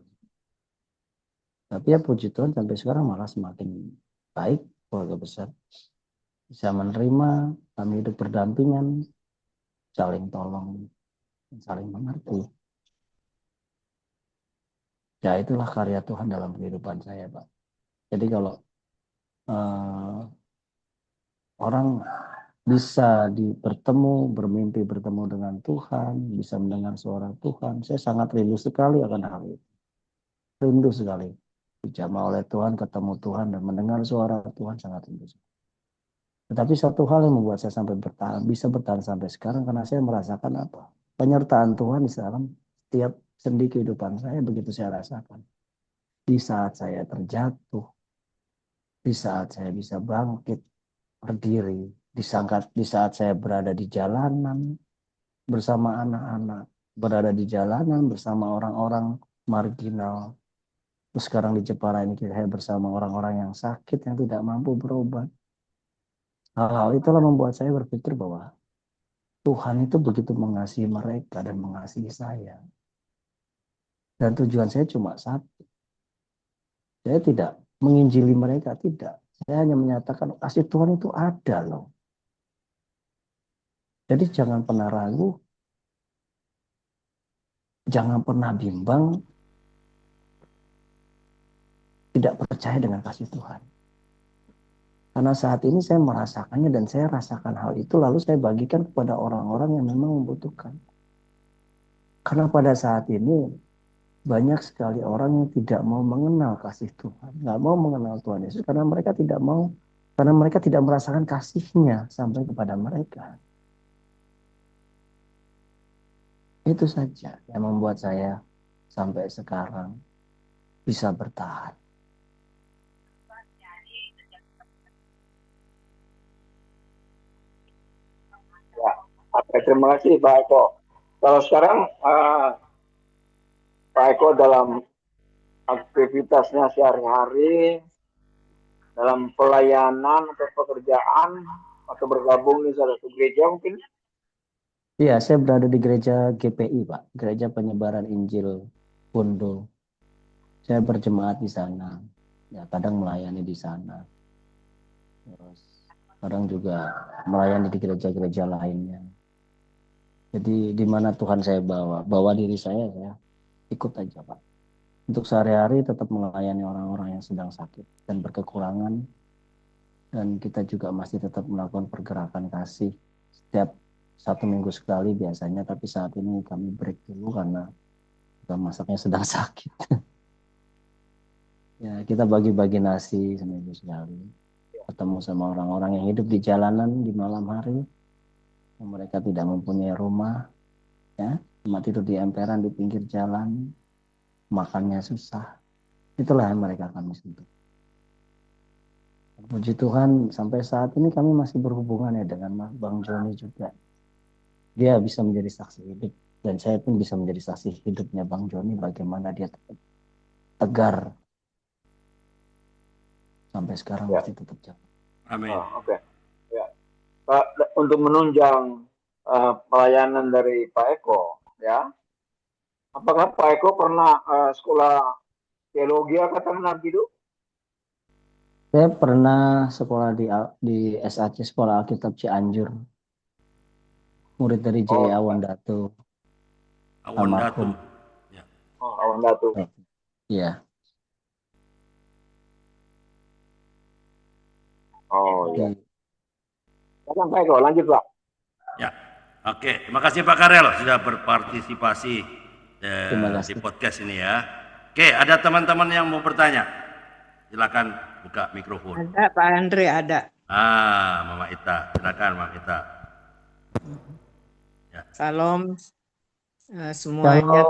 Tapi ya puji Tuhan sampai sekarang malah semakin baik keluarga besar. Bisa menerima, kami hidup berdampingan, saling tolong, saling mengerti. Ya itulah karya Tuhan dalam kehidupan saya, Pak. Jadi kalau eh, orang bisa bertemu, bermimpi bertemu dengan Tuhan, bisa mendengar suara Tuhan, saya sangat rindu sekali akan hal itu. Rindu sekali. Dijamah oleh Tuhan, ketemu Tuhan, dan mendengar suara Tuhan sangat rindu. Tetapi satu hal yang membuat saya sampai bisa bertahan sampai sekarang, karena saya merasakan apa? Penyertaan Tuhan di dalam setiap sendi kehidupan saya, begitu saya rasakan. Di saat saya terjatuh, di saat saya bisa bangkit, berdiri, di saat saya berada di jalanan, bersama anak-anak, berada di jalanan, bersama orang-orang marginal. Terus sekarang di Jepara ini saya bersama orang-orang yang sakit, yang tidak mampu berobat. Hal-hal itulah membuat saya berpikir bahwa Tuhan itu begitu mengasihi mereka dan mengasihi saya. Dan tujuan saya cuma satu. Saya tidak menginjili mereka, tidak. Saya hanya menyatakan kasih Tuhan itu ada loh. Jadi jangan pernah ragu, jangan pernah bimbang, tidak percaya dengan kasih Tuhan. Karena saat ini saya merasakannya dan saya rasakan hal itu lalu saya bagikan kepada orang-orang yang memang membutuhkan. Karena pada saat ini banyak sekali orang yang tidak mau mengenal kasih Tuhan, nggak mau mengenal Tuhan Yesus karena mereka tidak mau, karena mereka tidak merasakan kasihnya sampai kepada mereka. Itu saja yang membuat saya sampai sekarang bisa bertahan. Ya. Oke, terima kasih Pak Eko. Kalau sekarang Pak Eko dalam aktivitasnya sehari-hari dalam pelayanan atau pekerjaan atau bergabung di salah satu gereja mungkin? Iya, saya berada di gereja GPI, Pak. Gereja Penyebaran Injil Bondo. Saya berjemaat di sana. Ya, kadang melayani di sana. Terus kadang juga melayani di gereja-gereja lainnya. Jadi di mana Tuhan saya bawa diri saya ikut aja, Pak. Untuk sehari-hari tetap melayani orang-orang yang sedang sakit dan berkekurangan. Dan kita juga masih tetap melakukan pergerakan kasih setiap 1 minggu sekali biasanya. Tapi saat ini kami break dulu karena masaknya sedang sakit. Ya, kita bagi-bagi nasi seminggu sekali. Ketemu sama orang-orang yang hidup di jalanan di malam hari. Mereka tidak mempunyai rumah. Ya, cuma tidur di emperan di pinggir jalan. Makannya susah. Itulah yang mereka kami sentuh. Puji Tuhan, sampai saat ini kami masih berhubungan ya dengan Bang Joni juga. Dia bisa menjadi saksi hidup. Dan saya pun bisa menjadi saksi hidupnya Bang Joni. Bagaimana dia tegar. Sampai sekarang masih tetap jalan. Amin. Oke. Ya. Untuk menunjang pelayanan dari Pak Eko, ya. Apakah Pak Eko pernah sekolah teologi katakanlah gitu? Saya pernah sekolah di SAC, Sekolah Alkitab Cianjur. Murid dari J.I. Awan Datu. Awan Datu. Ya. Awan Datu. Iya. Iya. Pak Eko, lanjut Pak. Ya, oke. Terima kasih Pak Karel sudah berpartisipasi di podcast ini ya. Oke, ada teman-teman yang mau bertanya? Silakan buka mikrofon. Ada Pak Andre, ada. Mama Ita, silakan Mama Ita. Ya. Salam semuanya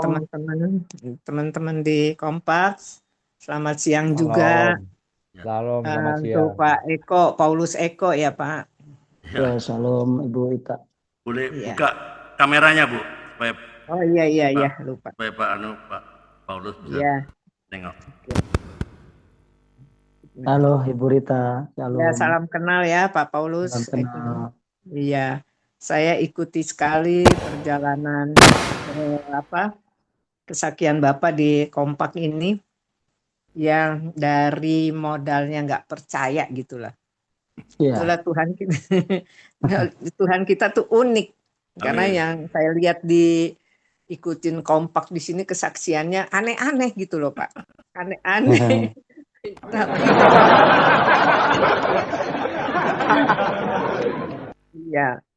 teman-teman di Kompas. Selamat siang juga. Salam, selamat siang. Untuk Pak Eko, Paulus Eko ya Pak. Ya, salam Ibu Ita. Boleh buka kameranya Bu, supaya iya lupa. Supaya Pak Paulus bisa tengok. Halo Ibu Rita. Halo. Ya, salam kenal ya Pak Paulus. Salam kenal. Iya, saya ikuti sekali perjalanan kesaksian Bapak di Kompak ini yang dari modalnya nggak percaya gitulah. Itulah Tuhan kita. Tuhan kita tuh unik. Karena yang saya lihat ikutin Kompak di sini kesaksiannya aneh-aneh gitu loh Pak. Aneh-aneh.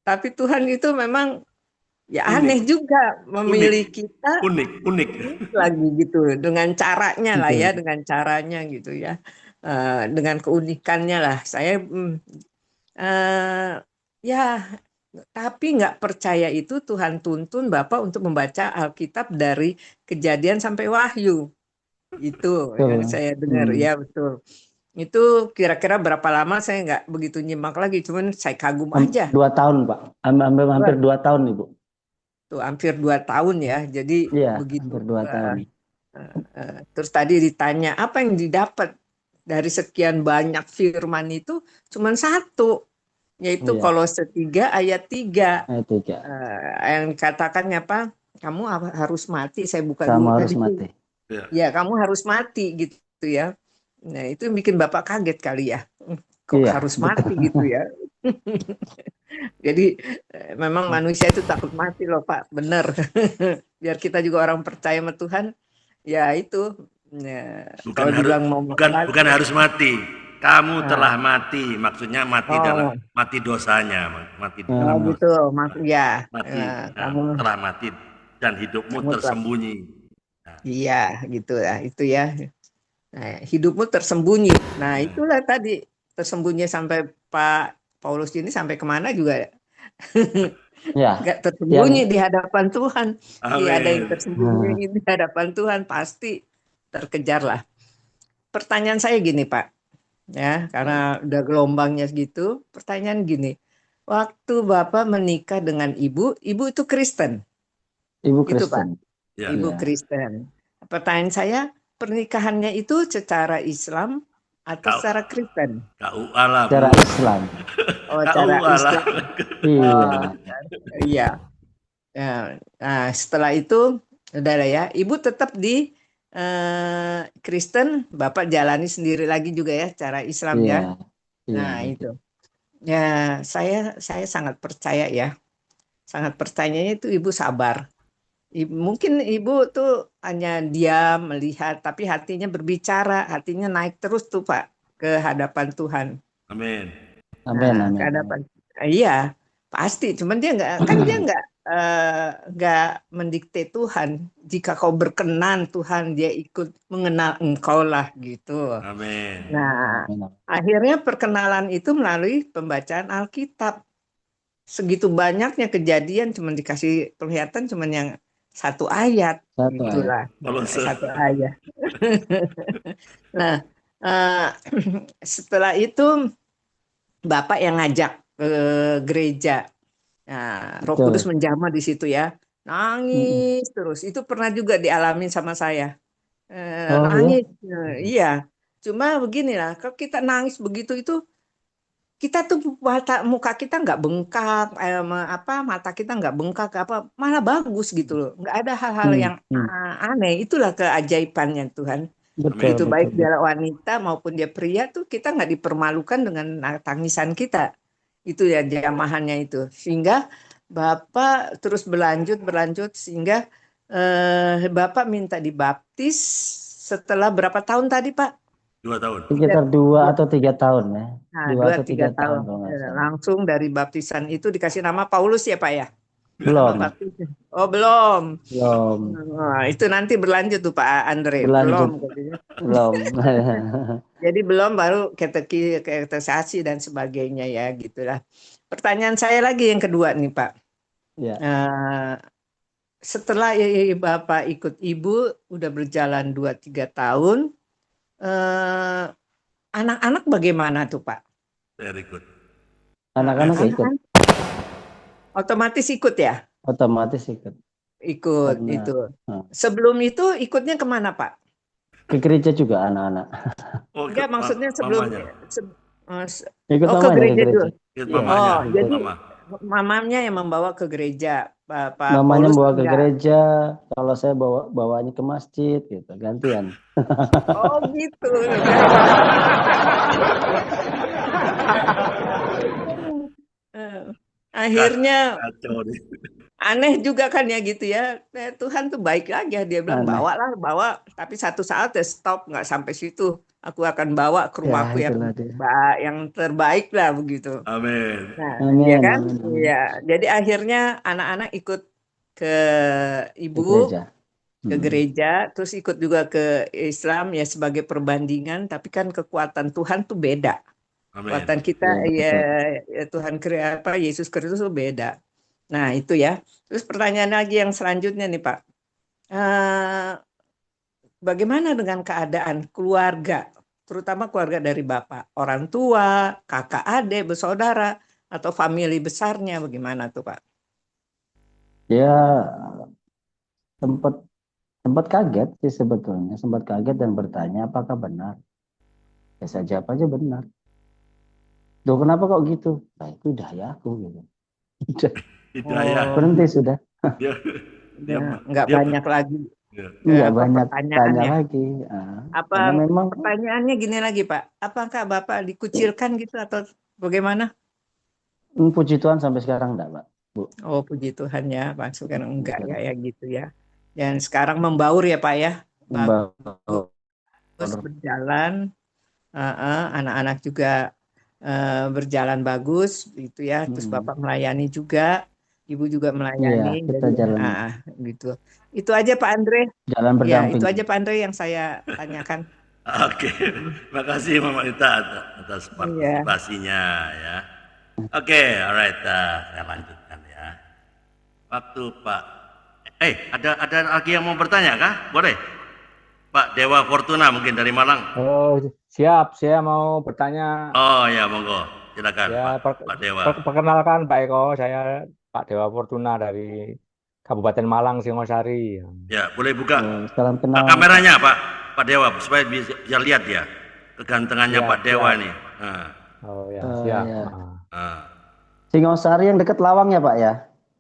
Tapi Tuhan itu memang ya aneh juga memilih kita unik lagi gitu dengan caranya lah ya, dengan caranya gitu ya, dengan keunikannya lah. Saya tapi nggak percaya itu Tuhan tuntun Bapak untuk membaca Alkitab dari Kejadian sampai Wahyu. Itu yang saya dengar, ya betul. Itu kira-kira berapa lama saya nggak begitu nyimak lagi, cuman saya kagum aja. 2 tahun Pak, hampir 2 tahun Ibu. Tuh hampir 2 tahun ya, jadi begitu. Hampir 2 tahun. Terus tadi ditanya apa yang didapat dari sekian banyak firman itu, cuman satu, yaitu Kolose 3 ayat 3. Yang katakannya apa? Kamu harus mati. Saya buka kamu dulu harus tadi. Mati. Ya, kamu harus mati gitu ya. Nah, itu yang bikin Bapak kaget kali ya. Kok harus mati gitu ya. Jadi memang manusia itu takut mati loh Pak. Bener. Biar kita juga orang percaya sama Tuhan. Ya itu. Ya, bukan harus mati. Kamu telah mati. Maksudnya mati dalam mati dosanya. Mati dalam gitu. Kamu telah mati dan hidupmu tersembunyi. Iya gitu ya. Itu ya. Nah, hidupmu tersembunyi. Nah, itulah tadi tersembunyi sampai Pak Paulus ini sampai kemana juga nggak tersembunyi di hadapan Tuhan. Ada yang tersembunyi di hadapan Tuhan pasti terkejar lah. Pertanyaan saya gini Pak, ya karena udah gelombangnya gitu. Pertanyaan gini, waktu Bapak menikah dengan ibu itu Kristen? Ibu gitu, Kristen. Pak? Ibu Kristen. Pertanyaan saya, pernikahannya itu secara Islam atau secara Kristen? KUA lah, Secara Bu. Islam. Oh, cara KUA lah. Islam. Iya. Iya. Nah, setelah itu, saudara ya, Ibu tetap di Kristen, Bapak jalani sendiri lagi juga ya, cara Islam ya. Iya. Iya, Nah, betul. itu. Ya, saya sangat percaya ya. Sangat percayanya itu Ibu sabar. Mungkin Ibu tuh hanya diam melihat, tapi hatinya berbicara, hatinya naik terus tuh Pak ke hadapan Tuhan. Amin. Amin, Nah, amin. ke hadapan, iya pasti. Cuman dia nggak mendikte Tuhan. Jika kau berkenan Tuhan, dia ikut mengenal engkau lah gitu. Amin. Nah, Amin. akhirnya perkenalan itu melalui pembacaan Alkitab. Segitu banyaknya kejadian, cuman dikasih kelihatan cuman yang satu ayat, Satu ayat. itulah satu ayat. Nah, setelah itu Bapak yang ngajak ke gereja. Nah, Roh Betul. Kudus menjamah di situ ya, nangis terus. Itu pernah juga dialami sama saya. Oh, Nangis, iya. Cuma beginilah, kalau kita nangis begitu itu kita tuh muka kita nggak bengkak, mata kita nggak bengkak, malah bagus gitu loh, nggak ada hal-hal yang aneh. Itulah keajaibannya Tuhan. Betul, Itu betul, baik betul. dia wanita maupun dia pria tuh kita nggak dipermalukan dengan tangisan kita. Itu ya jamahannya itu. Sehingga Bapak terus berlanjut sehingga Bapak minta dibaptis setelah berapa tahun tadi Pak? 2 tahun. Sekitar 2 atau 3 tahun ya. Nah, 2 atau 3 tahun kalau nggak salah. Langsung dari baptisan itu dikasih nama Paulus ya Pak ya? Belum. Oh belum. Belum. Nah, itu nanti berlanjut tuh Pak Andre. Berlanjut. Belum. Jadi belum, baru kategorisasi dan sebagainya ya gitulah. Pertanyaan saya lagi yang kedua nih Pak. Ya. Setelah Bapak ikut Ibu udah berjalan 2-3 tahun, anak-anak bagaimana tuh Pak? Very good. Anak-anak ikut. Otomatis ikut ya? Otomatis ikut. Ikut. Karena, itu. Sebelum itu ikutnya kemana Pak? Ke gereja juga anak-anak. Oh, enggak, maksudnya sebelum ikut ke gereja dulu. Oh, jadi mamanya yang membawa ke gereja. Pak mamanya Paulus bawa ke gereja, kalau saya bawanya ke masjid gitu, gantian. Oh gitu. Akhirnya aneh juga kan ya gitu ya. Tuhan tuh baik lagi ya, dia bilang bawa, tapi satu saat ya stop, nggak sampai situ. Aku akan bawa ke rumahku yang terbaik lah begitu. Amin. Nah, ya kan? Iya. Jadi akhirnya anak-anak ikut ke Ibu ke gereja, terus ikut juga ke Islam ya sebagai perbandingan, tapi kan kekuatan Tuhan tuh beda. Amin. Kekuatan kita ya Tuhan Yesus Kristus tuh beda. Nah, itu ya. Terus pertanyaan lagi yang selanjutnya nih, Pak. Bagaimana dengan keadaan keluarga, terutama keluarga dari Bapak, orang tua, kakak, adik, bersaudara, atau famili besarnya, bagaimana tuh Pak? Ya, sempat kaget sih sebetulnya, sempat kaget dan bertanya apakah benar. Ya saya jawab aja benar. Duh, kenapa kok gitu? Nah, itu hidayah aku gitu. Berhenti sudah. Nggak banyak lagi. Nggak banyak tanya lagi. Apa memang pertanyaannya gini lagi Pak? Apakah Bapak dikucilkan gitu atau bagaimana? Puji Tuhan sampai sekarang enggak, Pak. Bu. Oh, puji Tuhan ya, Pak. Sekarang enggak ya gitu ya. Dan sekarang membaur ya Pak ya. Terus berjalan, anak-anak juga berjalan bagus gitu ya. Terus Bapak melayani juga, Ibu juga melayani. Iya, kita jalan. Gitu. Itu aja Pak Andre. Jalan berdamping. Ya, itu aja Pak Andre yang saya tanyakan. Oke, makasih Mama Ita atas partisipasinya ya. Oke, alright, saya lanjutkan ya. Waktu Pak, ada lagi yang mau bertanya kah? Boleh, Pak Dewa Fortuna mungkin dari Malang. Oh siap, saya mau bertanya. Oh ya, monggo, silakan ya, Pak Dewa. Perkenalkan Pak Eko, saya Pak Dewa Fortuna dari Kabupaten Malang, Singosari. Ya, boleh buka kameranya Pak Dewa supaya bisa lihat ya. kegantengannya Ya, Pak Dewa siap. nih. Nah, Oh ya, Oh siap. ya. nah. Singosari yang dekat Lawang ya Pak ya?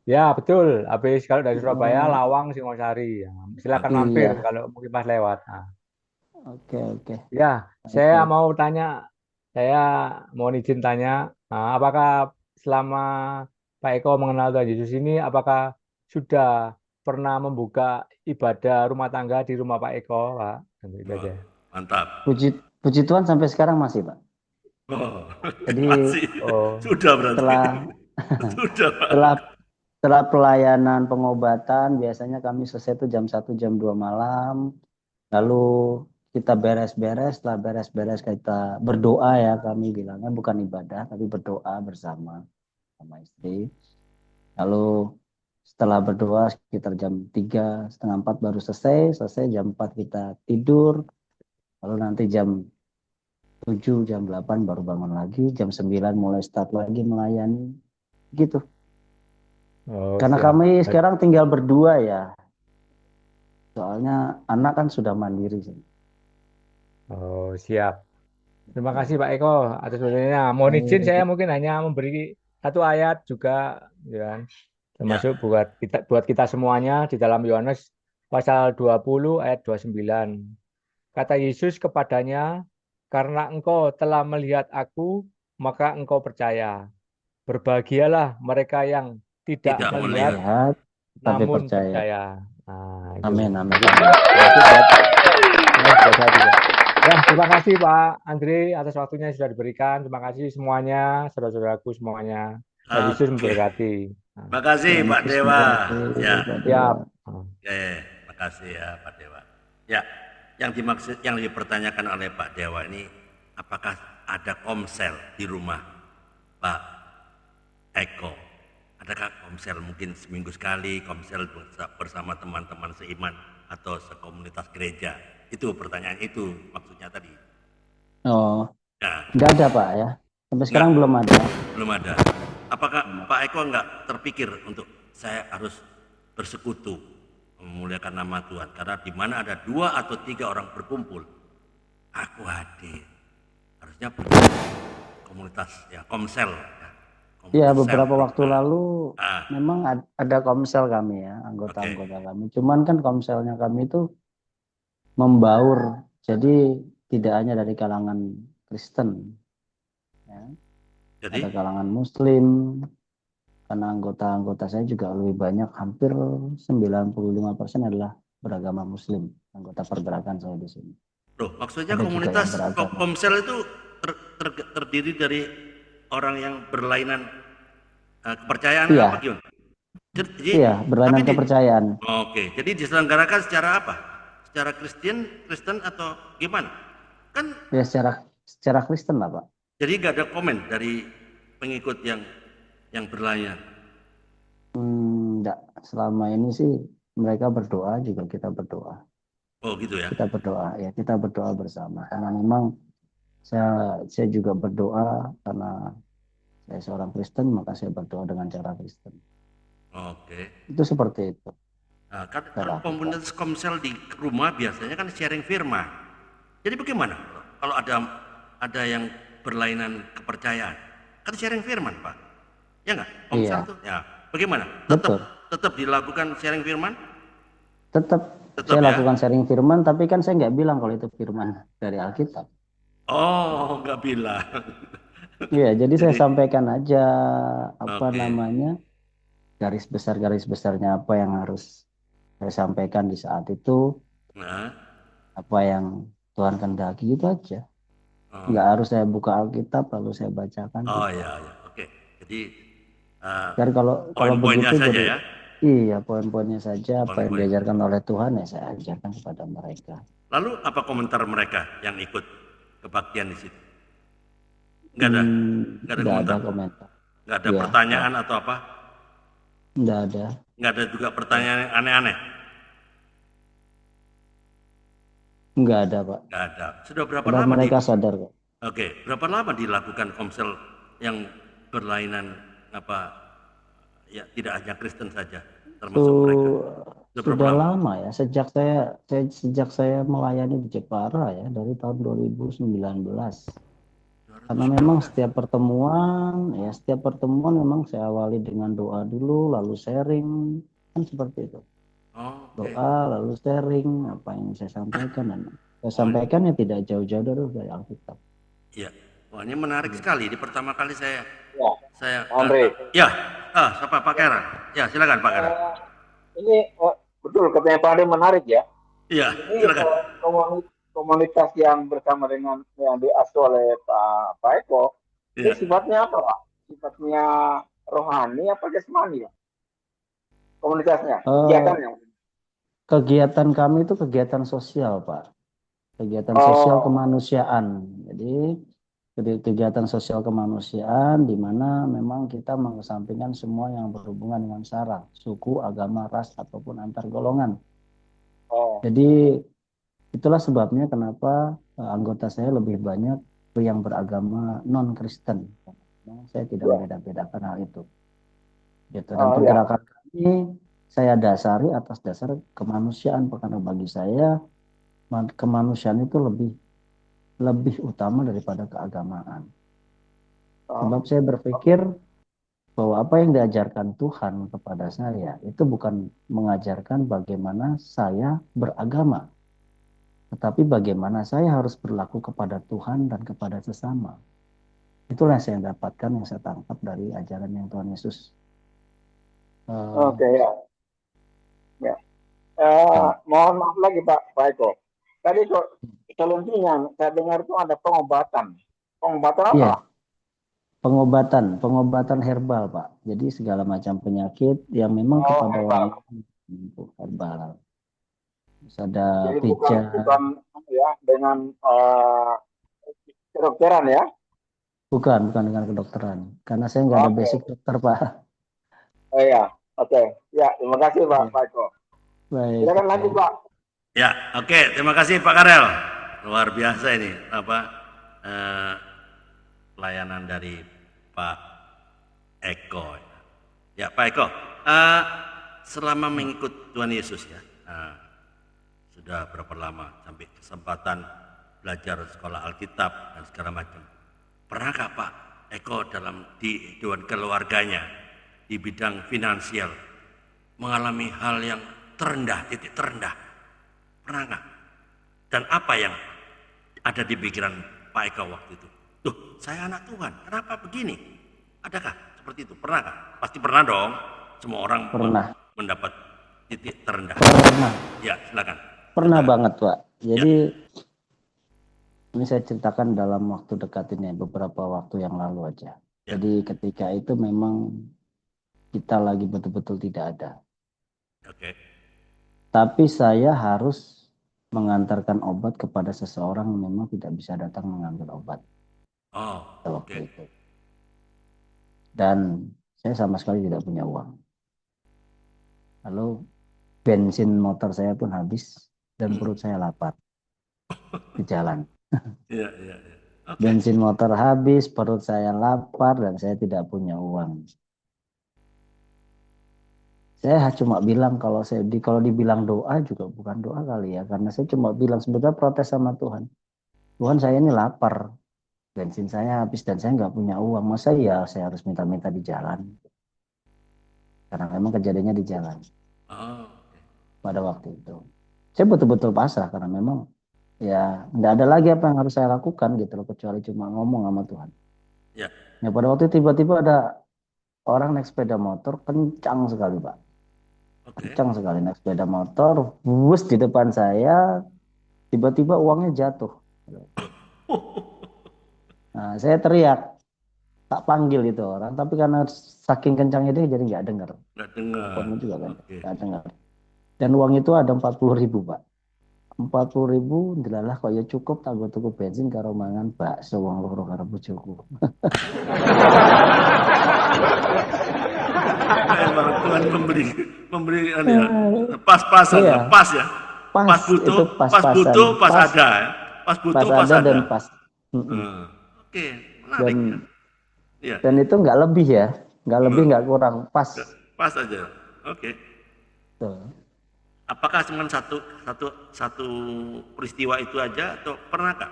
Ya, betul. Habis kalau dari Surabaya, Oh, Lawang, Singosari. Ya, silakan Oke. mampir iya. kalau mungkin pas lewat. Nah, Oke, oke. ya, Baik, saya baik. mau tanya, saya mau izin tanya, apakah selama Pak Eko mengenal Tuhan Yesus ini, apakah sudah pernah membuka ibadah rumah tangga di rumah Pak Eko, Pak? Itu Wah, aja. mantap. Puji, puji Tuhan sampai sekarang masih Pak. Oh, Jadi masih Oh, sudah berarti. setelah Sudah, Pak. setelah setelah pelayanan pengobatan biasanya kami selesai itu jam 1 jam 2 malam. Lalu kita beres-beres, setelah beres-beres kita berdoa ya kami bilangnya bukan ibadah tapi berdoa bersama sama istri. Lalu setelah berdoa sekitar jam 3 setengah 4 baru selesai jam 4 kita tidur. Lalu nanti jam 7 jam 8 baru bangun lagi, jam 9 mulai start lagi melayani gitu. oh Karena siap. kami sekarang tinggal berdua ya. Soalnya anak kan sudah mandiri sih. Oh, siap. Terima kasih Pak Eko atas pertanyaannya. Mohon izin saya mungkin hanya memberi satu ayat juga, ya kan, Ya, termasuk buat kita semuanya di dalam Yohanes pasal 20 ayat 29. Kata Yesus kepadanya, karena engkau telah melihat aku, maka engkau percaya. Berbahagialah mereka yang tidak tidak melihat melihat. Lihat tapi namun percaya. percaya. Nah, itu. Amin, amin. Termasuk buat saya juga. Ya, terima kasih Pak Andri atas waktunya yang sudah diberikan. Terima kasih semuanya, saudara-saudaraku semuanya. Dan Yesus Oke. memberkati. Nah, Makasih Tuhan Pak Yesus Dewa. memberkati Ya. Pak siap. Dewa. Oke, makasih ya Pak Dewa. Ya, yang dimaksud yang dipertanyakan oleh Pak Dewa ini apakah ada komsel di rumah Pak Eko? Adakah komsel mungkin seminggu sekali, komsel bersama teman-teman seiman atau sekomunitas gereja? Itu pertanyaan itu maksudnya tadi. Oh, Nah, nggak ada Pak ya. Sampai sekarang Nggak. belum ada. belum ada. Apakah Pak Eko nggak terpikir untuk saya harus bersekutu memuliakan nama Tuhan? Karena di mana ada 2 atau 3 orang berkumpul, aku hadir. Harusnya komunitas ya komsel. Ya, Ya, komunitas beberapa sel. waktu lalu Ah, memang ada komsel kami ya, anggota-anggota kami. Cuman kan komselnya kami itu membaur, jadi tidak hanya dari kalangan Kristen, ya. jadi Ada kalangan Muslim, karena anggota-anggota saya juga lebih banyak, hampir 95% adalah beragama Muslim, anggota pergerakan saya di sini. loh, maksudnya Ada juga komunitas yang beragama. komsel itu terdiri dari orang yang berlainan kepercayaan Iya. apa gimana? Jadi, Iya, berlainan tapi kepercayaan. Oke, jadi diselenggarakan secara apa? Secara Kristen atau gimana? Kan Ya secara Kristen lah Pak. jadi nggak ada komen dari pengikut yang berlayar. Enggak, selama ini sih mereka berdoa juga kita berdoa. Oh gitu ya. Kita berdoa ya, kita berdoa bersama. Karena memang saya juga berdoa karena saya seorang Kristen, maka saya berdoa dengan cara Kristen. Oke. Itu seperti itu. Nah, kan kalau komunitas komsel di rumah biasanya kan sharing firman. Jadi bagaimana kalau ada yang berlainan kepercayaan? Kan sharing firman, Pak. Ya nggak? Komsel Iya. tuh. Ya. Bagaimana? Betul. Tetap dilakukan sharing firman? Tetap saya ya? lakukan sharing firman, tapi kan saya nggak bilang kalau itu firman dari Alkitab. Oh, nggak bilang. Iya, jadi saya sampaikan aja apa Oke. namanya garis besarnya apa yang harus saya sampaikan di saat itu, Nah, apa yang Tuhan kehendaki itu aja. Nggak harus saya buka Alkitab lalu saya bacakan. oh ya, oke. Jadi Jadi kalau poin-poinnya begitu saja jadi ya. iya poin-poinnya saja apa yang Poin-poin. diajarkan oleh Tuhan ya saya ajarkan kepada mereka. Lalu apa komentar mereka yang ikut kebaktian di situ? Nggak ada, nggak ada komentar. Nggak ada Iya. pertanyaan atau apa? Nggak ada. Nggak ada juga pertanyaan yang aneh-aneh? Nggak ada Pak. Nggak ada. Sudah berapa Karena lama mereka sadar kok. Oke, berapa lama dilakukan komsel yang berlainan apa? Ya tidak hanya Kristen saja, termasuk Itu mereka. Sudah berapa Sudah lama? lama ya, sejak saya melayani di Jepara ya, dari tahun 2019. Karena memang 2019. setiap pertemuan memang saya awali dengan doa dulu, lalu sharing, kan seperti itu. Oh, oke. Doa, lalu sharing apa yang saya sampaikan, dan saya Oh, sampaikan ya tidak jauh-jauh dari Alkitab. iya. Wah, ini menarik sekali. Di pertama kali saya Ya, saya Pak Andre. ya, siapa Pak Kera? Ya, silakan Pak Kera. Eh, ini betul katanya Pak Andre menarik ya. Iya, Ini silakan. komunitas yang bersama dengan yang diasuh oleh Pak Eko, ini Iya. sifatnya apa Pak? Sifatnya rohani apa jasmani ya? Komunitasnya, Eh, kegiatannya. Kegiatan kami itu kegiatan sosial, Pak. Kegiatan sosial Oh, kemanusiaan. Jadi kegiatan sosial kemanusiaan di mana memang kita mengesampingkan semua yang berhubungan dengan sara, suku, agama, ras ataupun antar golongan. oh, Jadi itulah sebabnya kenapa anggota saya lebih banyak yang beragama non-Kristen. Memang saya tidak ya, membeda-bedakan hal itu. Gitu. Dan oh ya, pergerakan kami saya dasari atas dasar kemanusiaan, karena bagi saya kemanusiaan itu lebih utama daripada keagamaan. Sebab oh, saya berpikir bahwa apa yang diajarkan Tuhan kepada saya itu bukan mengajarkan bagaimana saya beragama, tetapi bagaimana saya harus berlaku kepada Tuhan dan kepada sesama. Itulah yang saya dapatkan, yang saya tangkap dari ajaran yang Tuhan Yesus oke ya, ya. dan Mohon maaf lagi Pak Eko. Tadi kok selebihnya saya dengar itu ada pengobatan. Pengobatan apa? iya, pengobatan herbal, Pak. Jadi segala macam penyakit yang memang Oh, kepada herbal. orang herbal. Terus ada Jadi bukan pijat, bukan ya dengan kedokteran ya. bukan dengan kedokteran. Karena saya nggak ada Oke. basic dokter, Pak. Oh ya, oke. Ya, terima kasih Iya. Pak Eko. Baik, Silakan lanjut baik. Pak. Ya, oke. Terima kasih Pak Karel. Luar biasa ini pelayanan dari Pak Eko. Ya, Pak Eko. Selama mengikut Tuhan Yesus ya, sudah berapa lama sampai kesempatan belajar sekolah Alkitab dan segala macam. Pernahkah Pak Eko di dewan keluarganya di bidang finansial mengalami hal yang terendah, titik terendah? Pernah nggak? Dan apa yang ada di pikiran Pak Eko waktu itu? Duh, saya anak Tuhan, kenapa begini? Adakah seperti itu? Pernah nggak? Pasti pernah dong. Semua orang Pernah. mendapat titik terendah. Pernah. Ya, silakan. Pernah Silakan. banget, Pak. Jadi Ya. ini saya ceritakan dalam waktu dekat ini, beberapa waktu yang lalu aja. Ya. Jadi ketika itu memang kita lagi betul-betul tidak ada. Oke. Tapi saya harus mengantarkan obat kepada seseorang yang memang tidak bisa datang mengambil obat. Oh, Waktu oke. itu. Dan saya sama sekali tidak punya uang. Lalu bensin motor saya pun habis dan perut saya lapar di jalan. Iya, iya, iya. Oke. Bensin motor habis, perut saya lapar, dan saya tidak punya uang. Saya cuma bilang kalau dibilang doa juga bukan doa kali ya, karena saya cuma bilang sebetulnya protes sama Tuhan. Tuhan, saya ini lapar, bensin saya habis dan saya nggak punya uang. Masa ya saya harus minta-minta di jalan? Karena memang kejadiannya di jalan Oh, pada waktu itu. Saya betul-betul pasrah karena memang ya nggak ada lagi apa yang harus saya lakukan gitu loh, kecuali cuma ngomong sama Tuhan. ya. Ya pada waktu itu tiba-tiba ada orang naik sepeda motor kencang sekali, Pak. Oke. Kencang sekali naik sepeda motor, bus di depan saya, tiba-tiba uangnya jatuh. Nah, saya teriak, tak panggil itu orang, tapi karena saking kencangnya dia jadi nggak dengar. Nggak dengar. Teleponnya juga kan Oke. nggak dengar. Dan uang itu ada 40.000, Pak. 40.000, dilalah kok ya cukup tak gue tuku bensin karo mangan bakso wong loro karo bojoku. Emang Tuhan memberi ya, pas-pasan, Iya. pas ya. Pas, Pas butuh, itu pas pas-pasan. butuh, pas Pas- ada ya. Pas butuh, Pas pas ada ada. dan pas. Oke, menarik ya. Iya, Dan itu nggak lebih ya, nggak lebih nggak kurang, pas. pas aja. Oke. Tuh. Apakah cuma satu peristiwa itu aja atau pernah nggak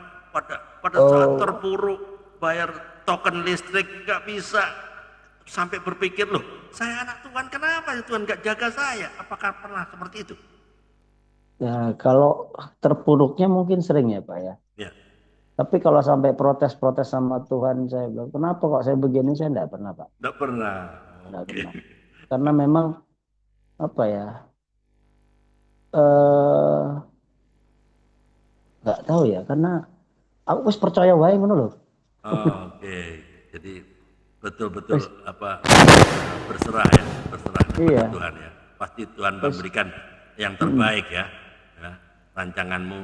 pada saat Oh, terpuruk bayar token listrik nggak bisa sampai berpikir loh saya anak Tuhan kenapa ya Tuhan nggak jaga saya? Apakah pernah seperti itu? ya kalau terpuruknya mungkin sering ya Pak ya. Ya, Tapi kalau sampai protes-protes sama Tuhan, saya bilang, kenapa kok saya begini? Saya enggak pernah Pak, nggak pernah. enggak Oke. pernah. Karena memang apa ya, eh nggak tahu ya. Karena aku wis percaya wae ngono loh. Oke, jadi betul-betul Wis, berserah ya, berserah kepada iya, Tuhan ya. Pasti Tuhan wis, memberikan yang mm, terbaik ya. Ya. Rancanganmu,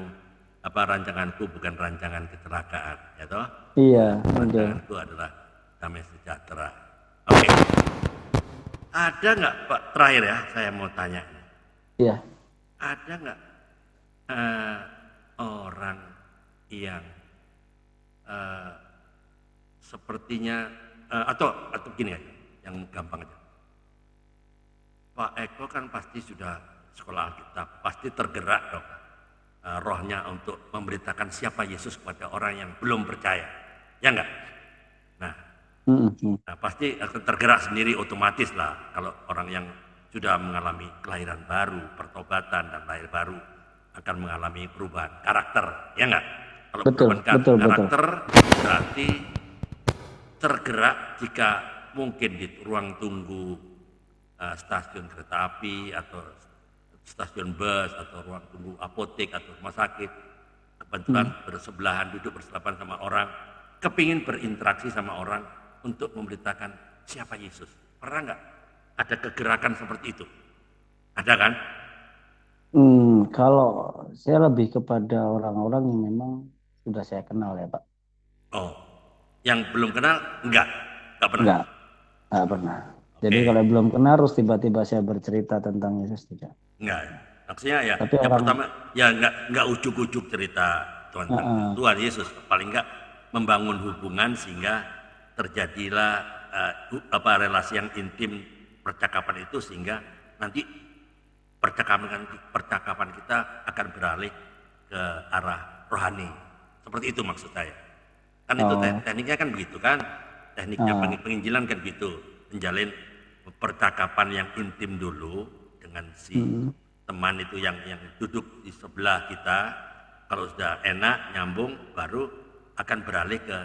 rancanganku bukan rancangan kecelakaan, ya toh? iya, Ya, betul. rancanganku adalah damai sejahtera. Oke, ada nggak Pak terakhir ya? Saya mau tanya, Iya, ada nggak eh, orang yang eh, sepertinya atau gini aja, yang gampang aja. Pak Eko kan pasti sudah sekolah Alkitab, pasti tergerak dong rohnya untuk memberitakan siapa Yesus kepada orang yang belum percaya, ya enggak? Nah, mm, mm, pasti akan tergerak sendiri otomatis lah kalau orang yang sudah mengalami kelahiran baru, pertobatan dan lahir baru akan mengalami perubahan karakter, ya enggak? Kalau betul, perubahan betul, betul. karakter berarti tergerak jika mungkin di ruang tunggu stasiun kereta api atau stasiun bus atau ruang tunggu apotek atau rumah sakit kebetulan bersebelahan duduk bersebelahan sama orang kepingin berinteraksi sama orang untuk memberitakan siapa Yesus. Pernah nggak ada kegerakan seperti itu? Ada kan? Kalau saya lebih kepada orang-orang yang memang sudah saya kenal ya Pak. Oh, yang belum kenal nggak pernah. Enggak, enggak pernah. Jadi Oke, kalau belum kenal terus tiba-tiba saya bercerita tentang Yesus tidak. nggak. Maksudnya ya, Tapi yang orang, pertama ya nggak ujuk-ujuk cerita Tuhan Yesus, paling nggak membangun hubungan sehingga terjadilah relasi yang intim percakapan itu sehingga nanti percakapan kita akan beralih ke arah rohani. Seperti itu maksud saya. Kan itu oh, tekniknya kan begitu kan? Tekniknya ah, penginjilan kan begitu, menjalin percakapan yang intim dulu dengan si mm, teman itu yang duduk di sebelah kita. Kalau sudah enak nyambung baru akan beralih ke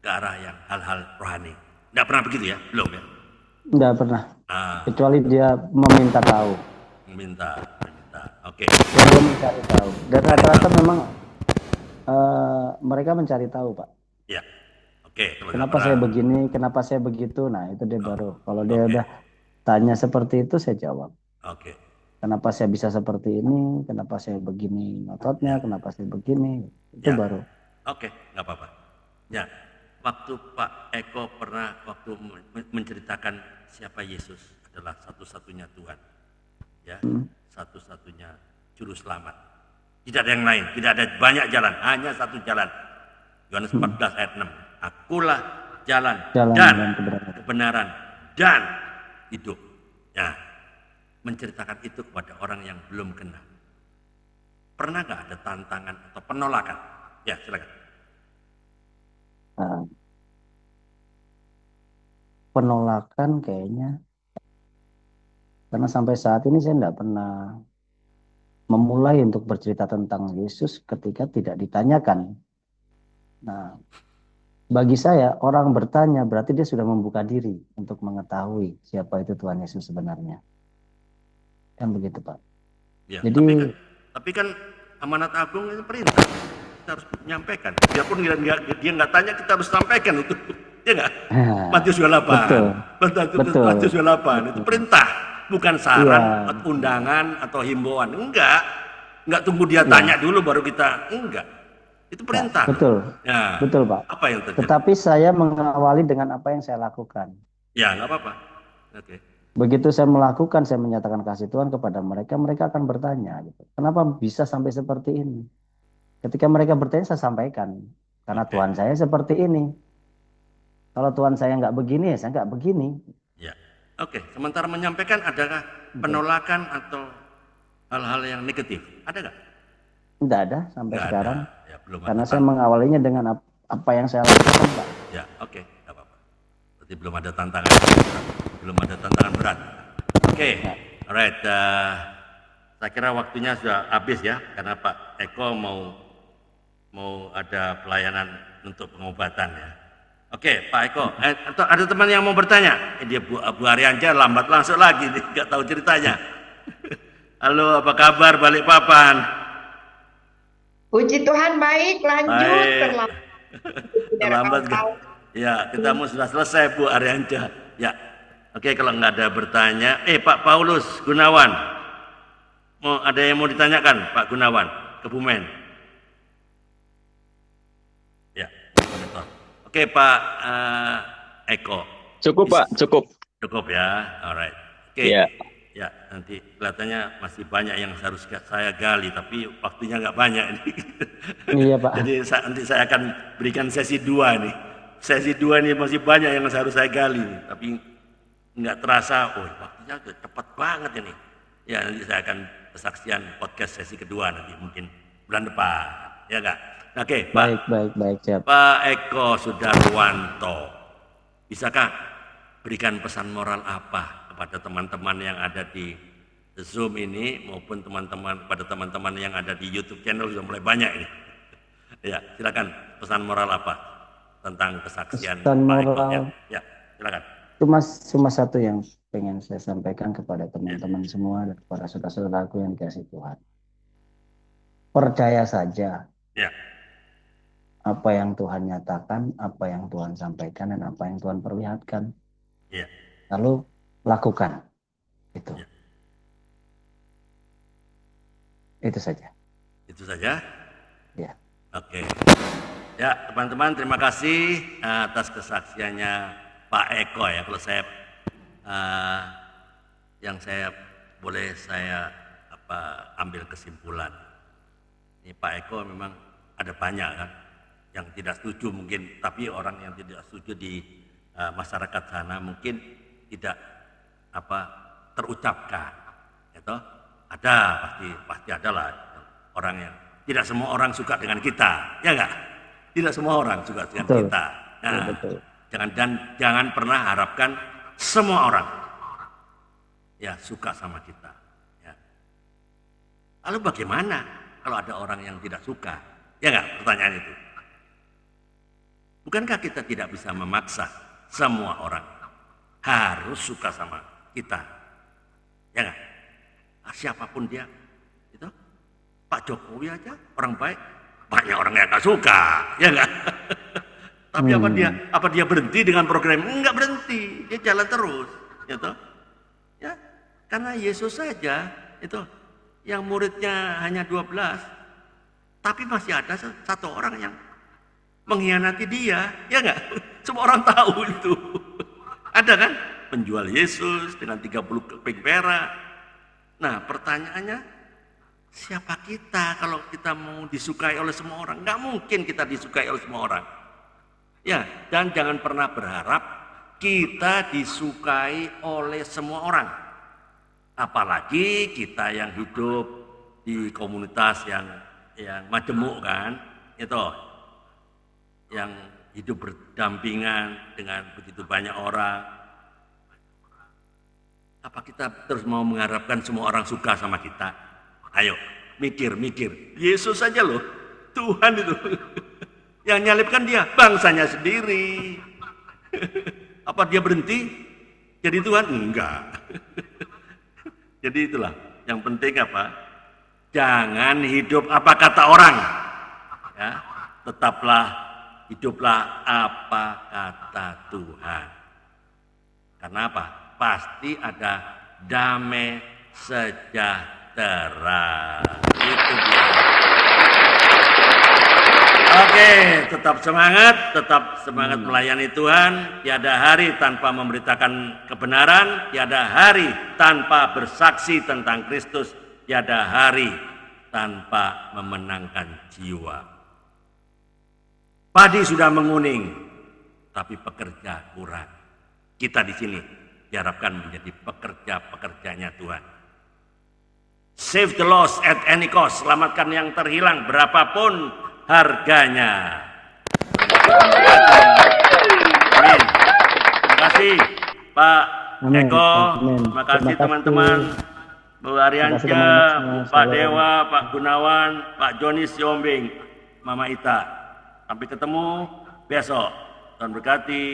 arah yang hal-hal rohani. Nggak pernah begitu ya? Belum ya? enggak pernah. Ah, Kecuali dia meminta tahu. minta. Oke, Dia mencari tahu. Dan cari rata-rata tahu. memang mereka mencari tahu Pak. Ya, oke. Kalau nggak Kenapa pernah, saya begini, kenapa saya begitu. Nah itu dia oh, baru. Kalau dia oke, udah tanya seperti itu saya jawab. oke. Kenapa saya bisa seperti ini, kenapa saya begini ototnya, Ya, kenapa saya begini. Itu ya. baru. Oke, nggak apa-apa. Ya, waktu Pak Eko pernah waktu menceritakan siapa Yesus adalah satu-satunya Tuhan, ya, Hmm, satu-satunya juru selamat. Tidak ada yang lain, tidak ada banyak jalan, hanya satu jalan. Yohanes 14 ayat 6. Akulah jalan Jalan dan dan kebenaran. kebenaran dan hidup. Ya, menceritakan itu kepada orang yang belum kenal. Pernah nggak ada tantangan atau penolakan? Ya, silakan. Nah, penolakan kayaknya, karena sampai saat ini saya tidak pernah memulai untuk bercerita tentang Yesus ketika tidak ditanyakan. Nah, bagi saya orang bertanya berarti dia sudah membuka diri untuk mengetahui siapa itu Tuhan Yesus sebenarnya. Kan begitu Pak. Ya, Jadi, tapi kan amanat agung itu perintah. Kita harus menyampaikan. Biarpun dia nggak tanya, kita harus sampaikan itu. Ya nggak? Matius 28. betul, Matius 28 itu perintah, bukan saran, iya, undangan atau himbauan. Enggak tunggu dia iya, tanya dulu baru kita. Enggak. Itu ya, perintah. betul, Ya, betul Pak. apa yang terjadi? Tetapi saya mengawali dengan apa yang saya lakukan. Ya, nggak apa-apa. Oke. Begitu saya melakukan, saya menyatakan kasih Tuhan kepada mereka, mereka akan bertanya, gitu. Kenapa bisa sampai seperti ini? Ketika mereka bertanya, saya sampaikan. Karena Oke. Tuhan saya seperti ini. Kalau Tuhan saya nggak begini, ya saya nggak begini. Ya. Oke, sementara menyampaikan adakah Gitu. penolakan atau hal-hal yang negatif? Ada nggak? Tidak ada sampai Nggak sekarang. ada. Ya, belum Karena ada. saya mengawalinya dengan apa yang saya lakukan, Pak. Ya, oke, nggak apa-apa. Berarti belum ada tantangan, belum ada tantangan berat. Oke, alright. Saya kira waktunya sudah habis ya, karena Pak Eko mau ada pelayanan untuk pengobatan ya. Oke, Pak Eko, atau ada teman yang mau bertanya? Dia Bu Arianja lambat langsung lagi, nggak tahu ceritanya. Halo, apa kabar Balikpapan? Puji Tuhan baik, lanjut. Baik. Terlambat. Ya, kita sudah selesai Bu Arianja. Ya, oke, kalau nggak ada bertanya, Pak Paulus Gunawan, ada yang mau ditanyakan Pak Gunawan ke Bumen? Ya, oke Pak Eko. Cukup Pak, cukup. Cukup ya, alright. Oke. Iya. Ya, nanti kelihatannya masih banyak yang harus saya gali, tapi waktunya nggak banyak ini. Iya Pak. Jadi nanti saya akan berikan sesi 2 nih. Sesi 2 ini masih banyak yang harus saya gali, tapi nggak terasa, waktunya cepat banget ini. Ya, nanti saya akan kesaksian podcast sesi kedua nanti mungkin bulan depan, ya nggak? Oke, Pak. Baik, siap. Pak Eko Sudarwanto, bisakah berikan pesan moral apa kepada teman-teman yang ada di Zoom ini maupun pada teman-teman yang ada di YouTube channel sudah mulai banyak ini. Ya, silakan pesan moral apa tentang kesaksian Pesan Pak Eko? moral. Ya, silakan. Cuma satu yang pengen saya sampaikan kepada teman-teman semua dan kepada saudara-saudaraku yang dikasih Tuhan. Percaya saja. Ya. Apa yang Tuhan nyatakan, apa yang Tuhan sampaikan, dan apa yang Tuhan perlihatkan. Ya. Lalu lakukan. Itu. Ya. Itu saja. Itu saja? Ya. Oke. Ya, teman-teman, terima kasih atas kesaksiannya Pak Eko ya. Kalau saya boleh saya ambil kesimpulan. Ini Pak Eko memang ada banyak kan yang tidak setuju mungkin, tapi orang yang tidak setuju di masyarakat sana mungkin tidak terucapkan, gitu. Ada pasti ada lah orang yang tidak semua orang suka dengan kita, ya enggak? Tidak semua orang suka dengan Betul. kita. Nah, Betul. jangan pernah harapkan semua orang ya suka sama kita. Ya. Lalu bagaimana kalau ada orang yang tidak suka? Ya enggak, pertanyaan itu. Bukankah kita tidak bisa memaksa semua orang harus suka sama kita? Ya enggak? Siapapun dia, itu Pak Jokowi aja orang baik, banyak orang yang nggak suka, ya enggak? Tapi apa dia berhenti dengan program? Enggak berhenti, dia jalan terus, gitu. Ya, karena Yesus saja itu yang muridnya hanya 12, tapi masih ada satu orang yang mengkhianati dia, ya enggak? Semua orang tahu itu. Ada kan? Penjual Yesus dengan 30 keping perak. Nah, pertanyaannya, siapa kita kalau kita mau disukai oleh semua orang? Enggak mungkin kita disukai oleh semua orang. Ya, dan jangan pernah berharap kita disukai oleh semua orang. Apalagi kita yang hidup di komunitas yang majemuk kan, itu yang hidup berdampingan dengan begitu banyak orang. Apa kita terus mau mengharapkan semua orang suka sama kita? Ayo, mikir. Yesus saja loh, Tuhan itu. Yang nyalibkan dia, bangsanya sendiri. Apa dia berhenti jadi Tuhan? Enggak. Jadi itulah, yang penting apa? Jangan hidup apa kata orang. Ya, hiduplah apa kata Tuhan. Karena apa? Pasti ada damai sejahtera. Itu dia. Oke, tetap semangat melayani Tuhan. Tiada hari tanpa memberitakan kebenaran, tiada hari tanpa bersaksi tentang Kristus, tiada hari tanpa memenangkan jiwa. Padi sudah menguning, tapi pekerja kurang. Kita di sini diharapkan menjadi pekerja-pekerjanya Tuhan. Save the lost at any cost. Selamatkan yang terhilang berapapun harganya. Amin. Terima kasih Pak Amin. Eko. Amin. Terima kasih Terima kasih. teman-teman. Bu Arianca, teman-teman semua. Pak Dewa, Pak Gunawan, Pak Joni Siombing, Mama Ita. Sampai ketemu besok. Tuhan berkati.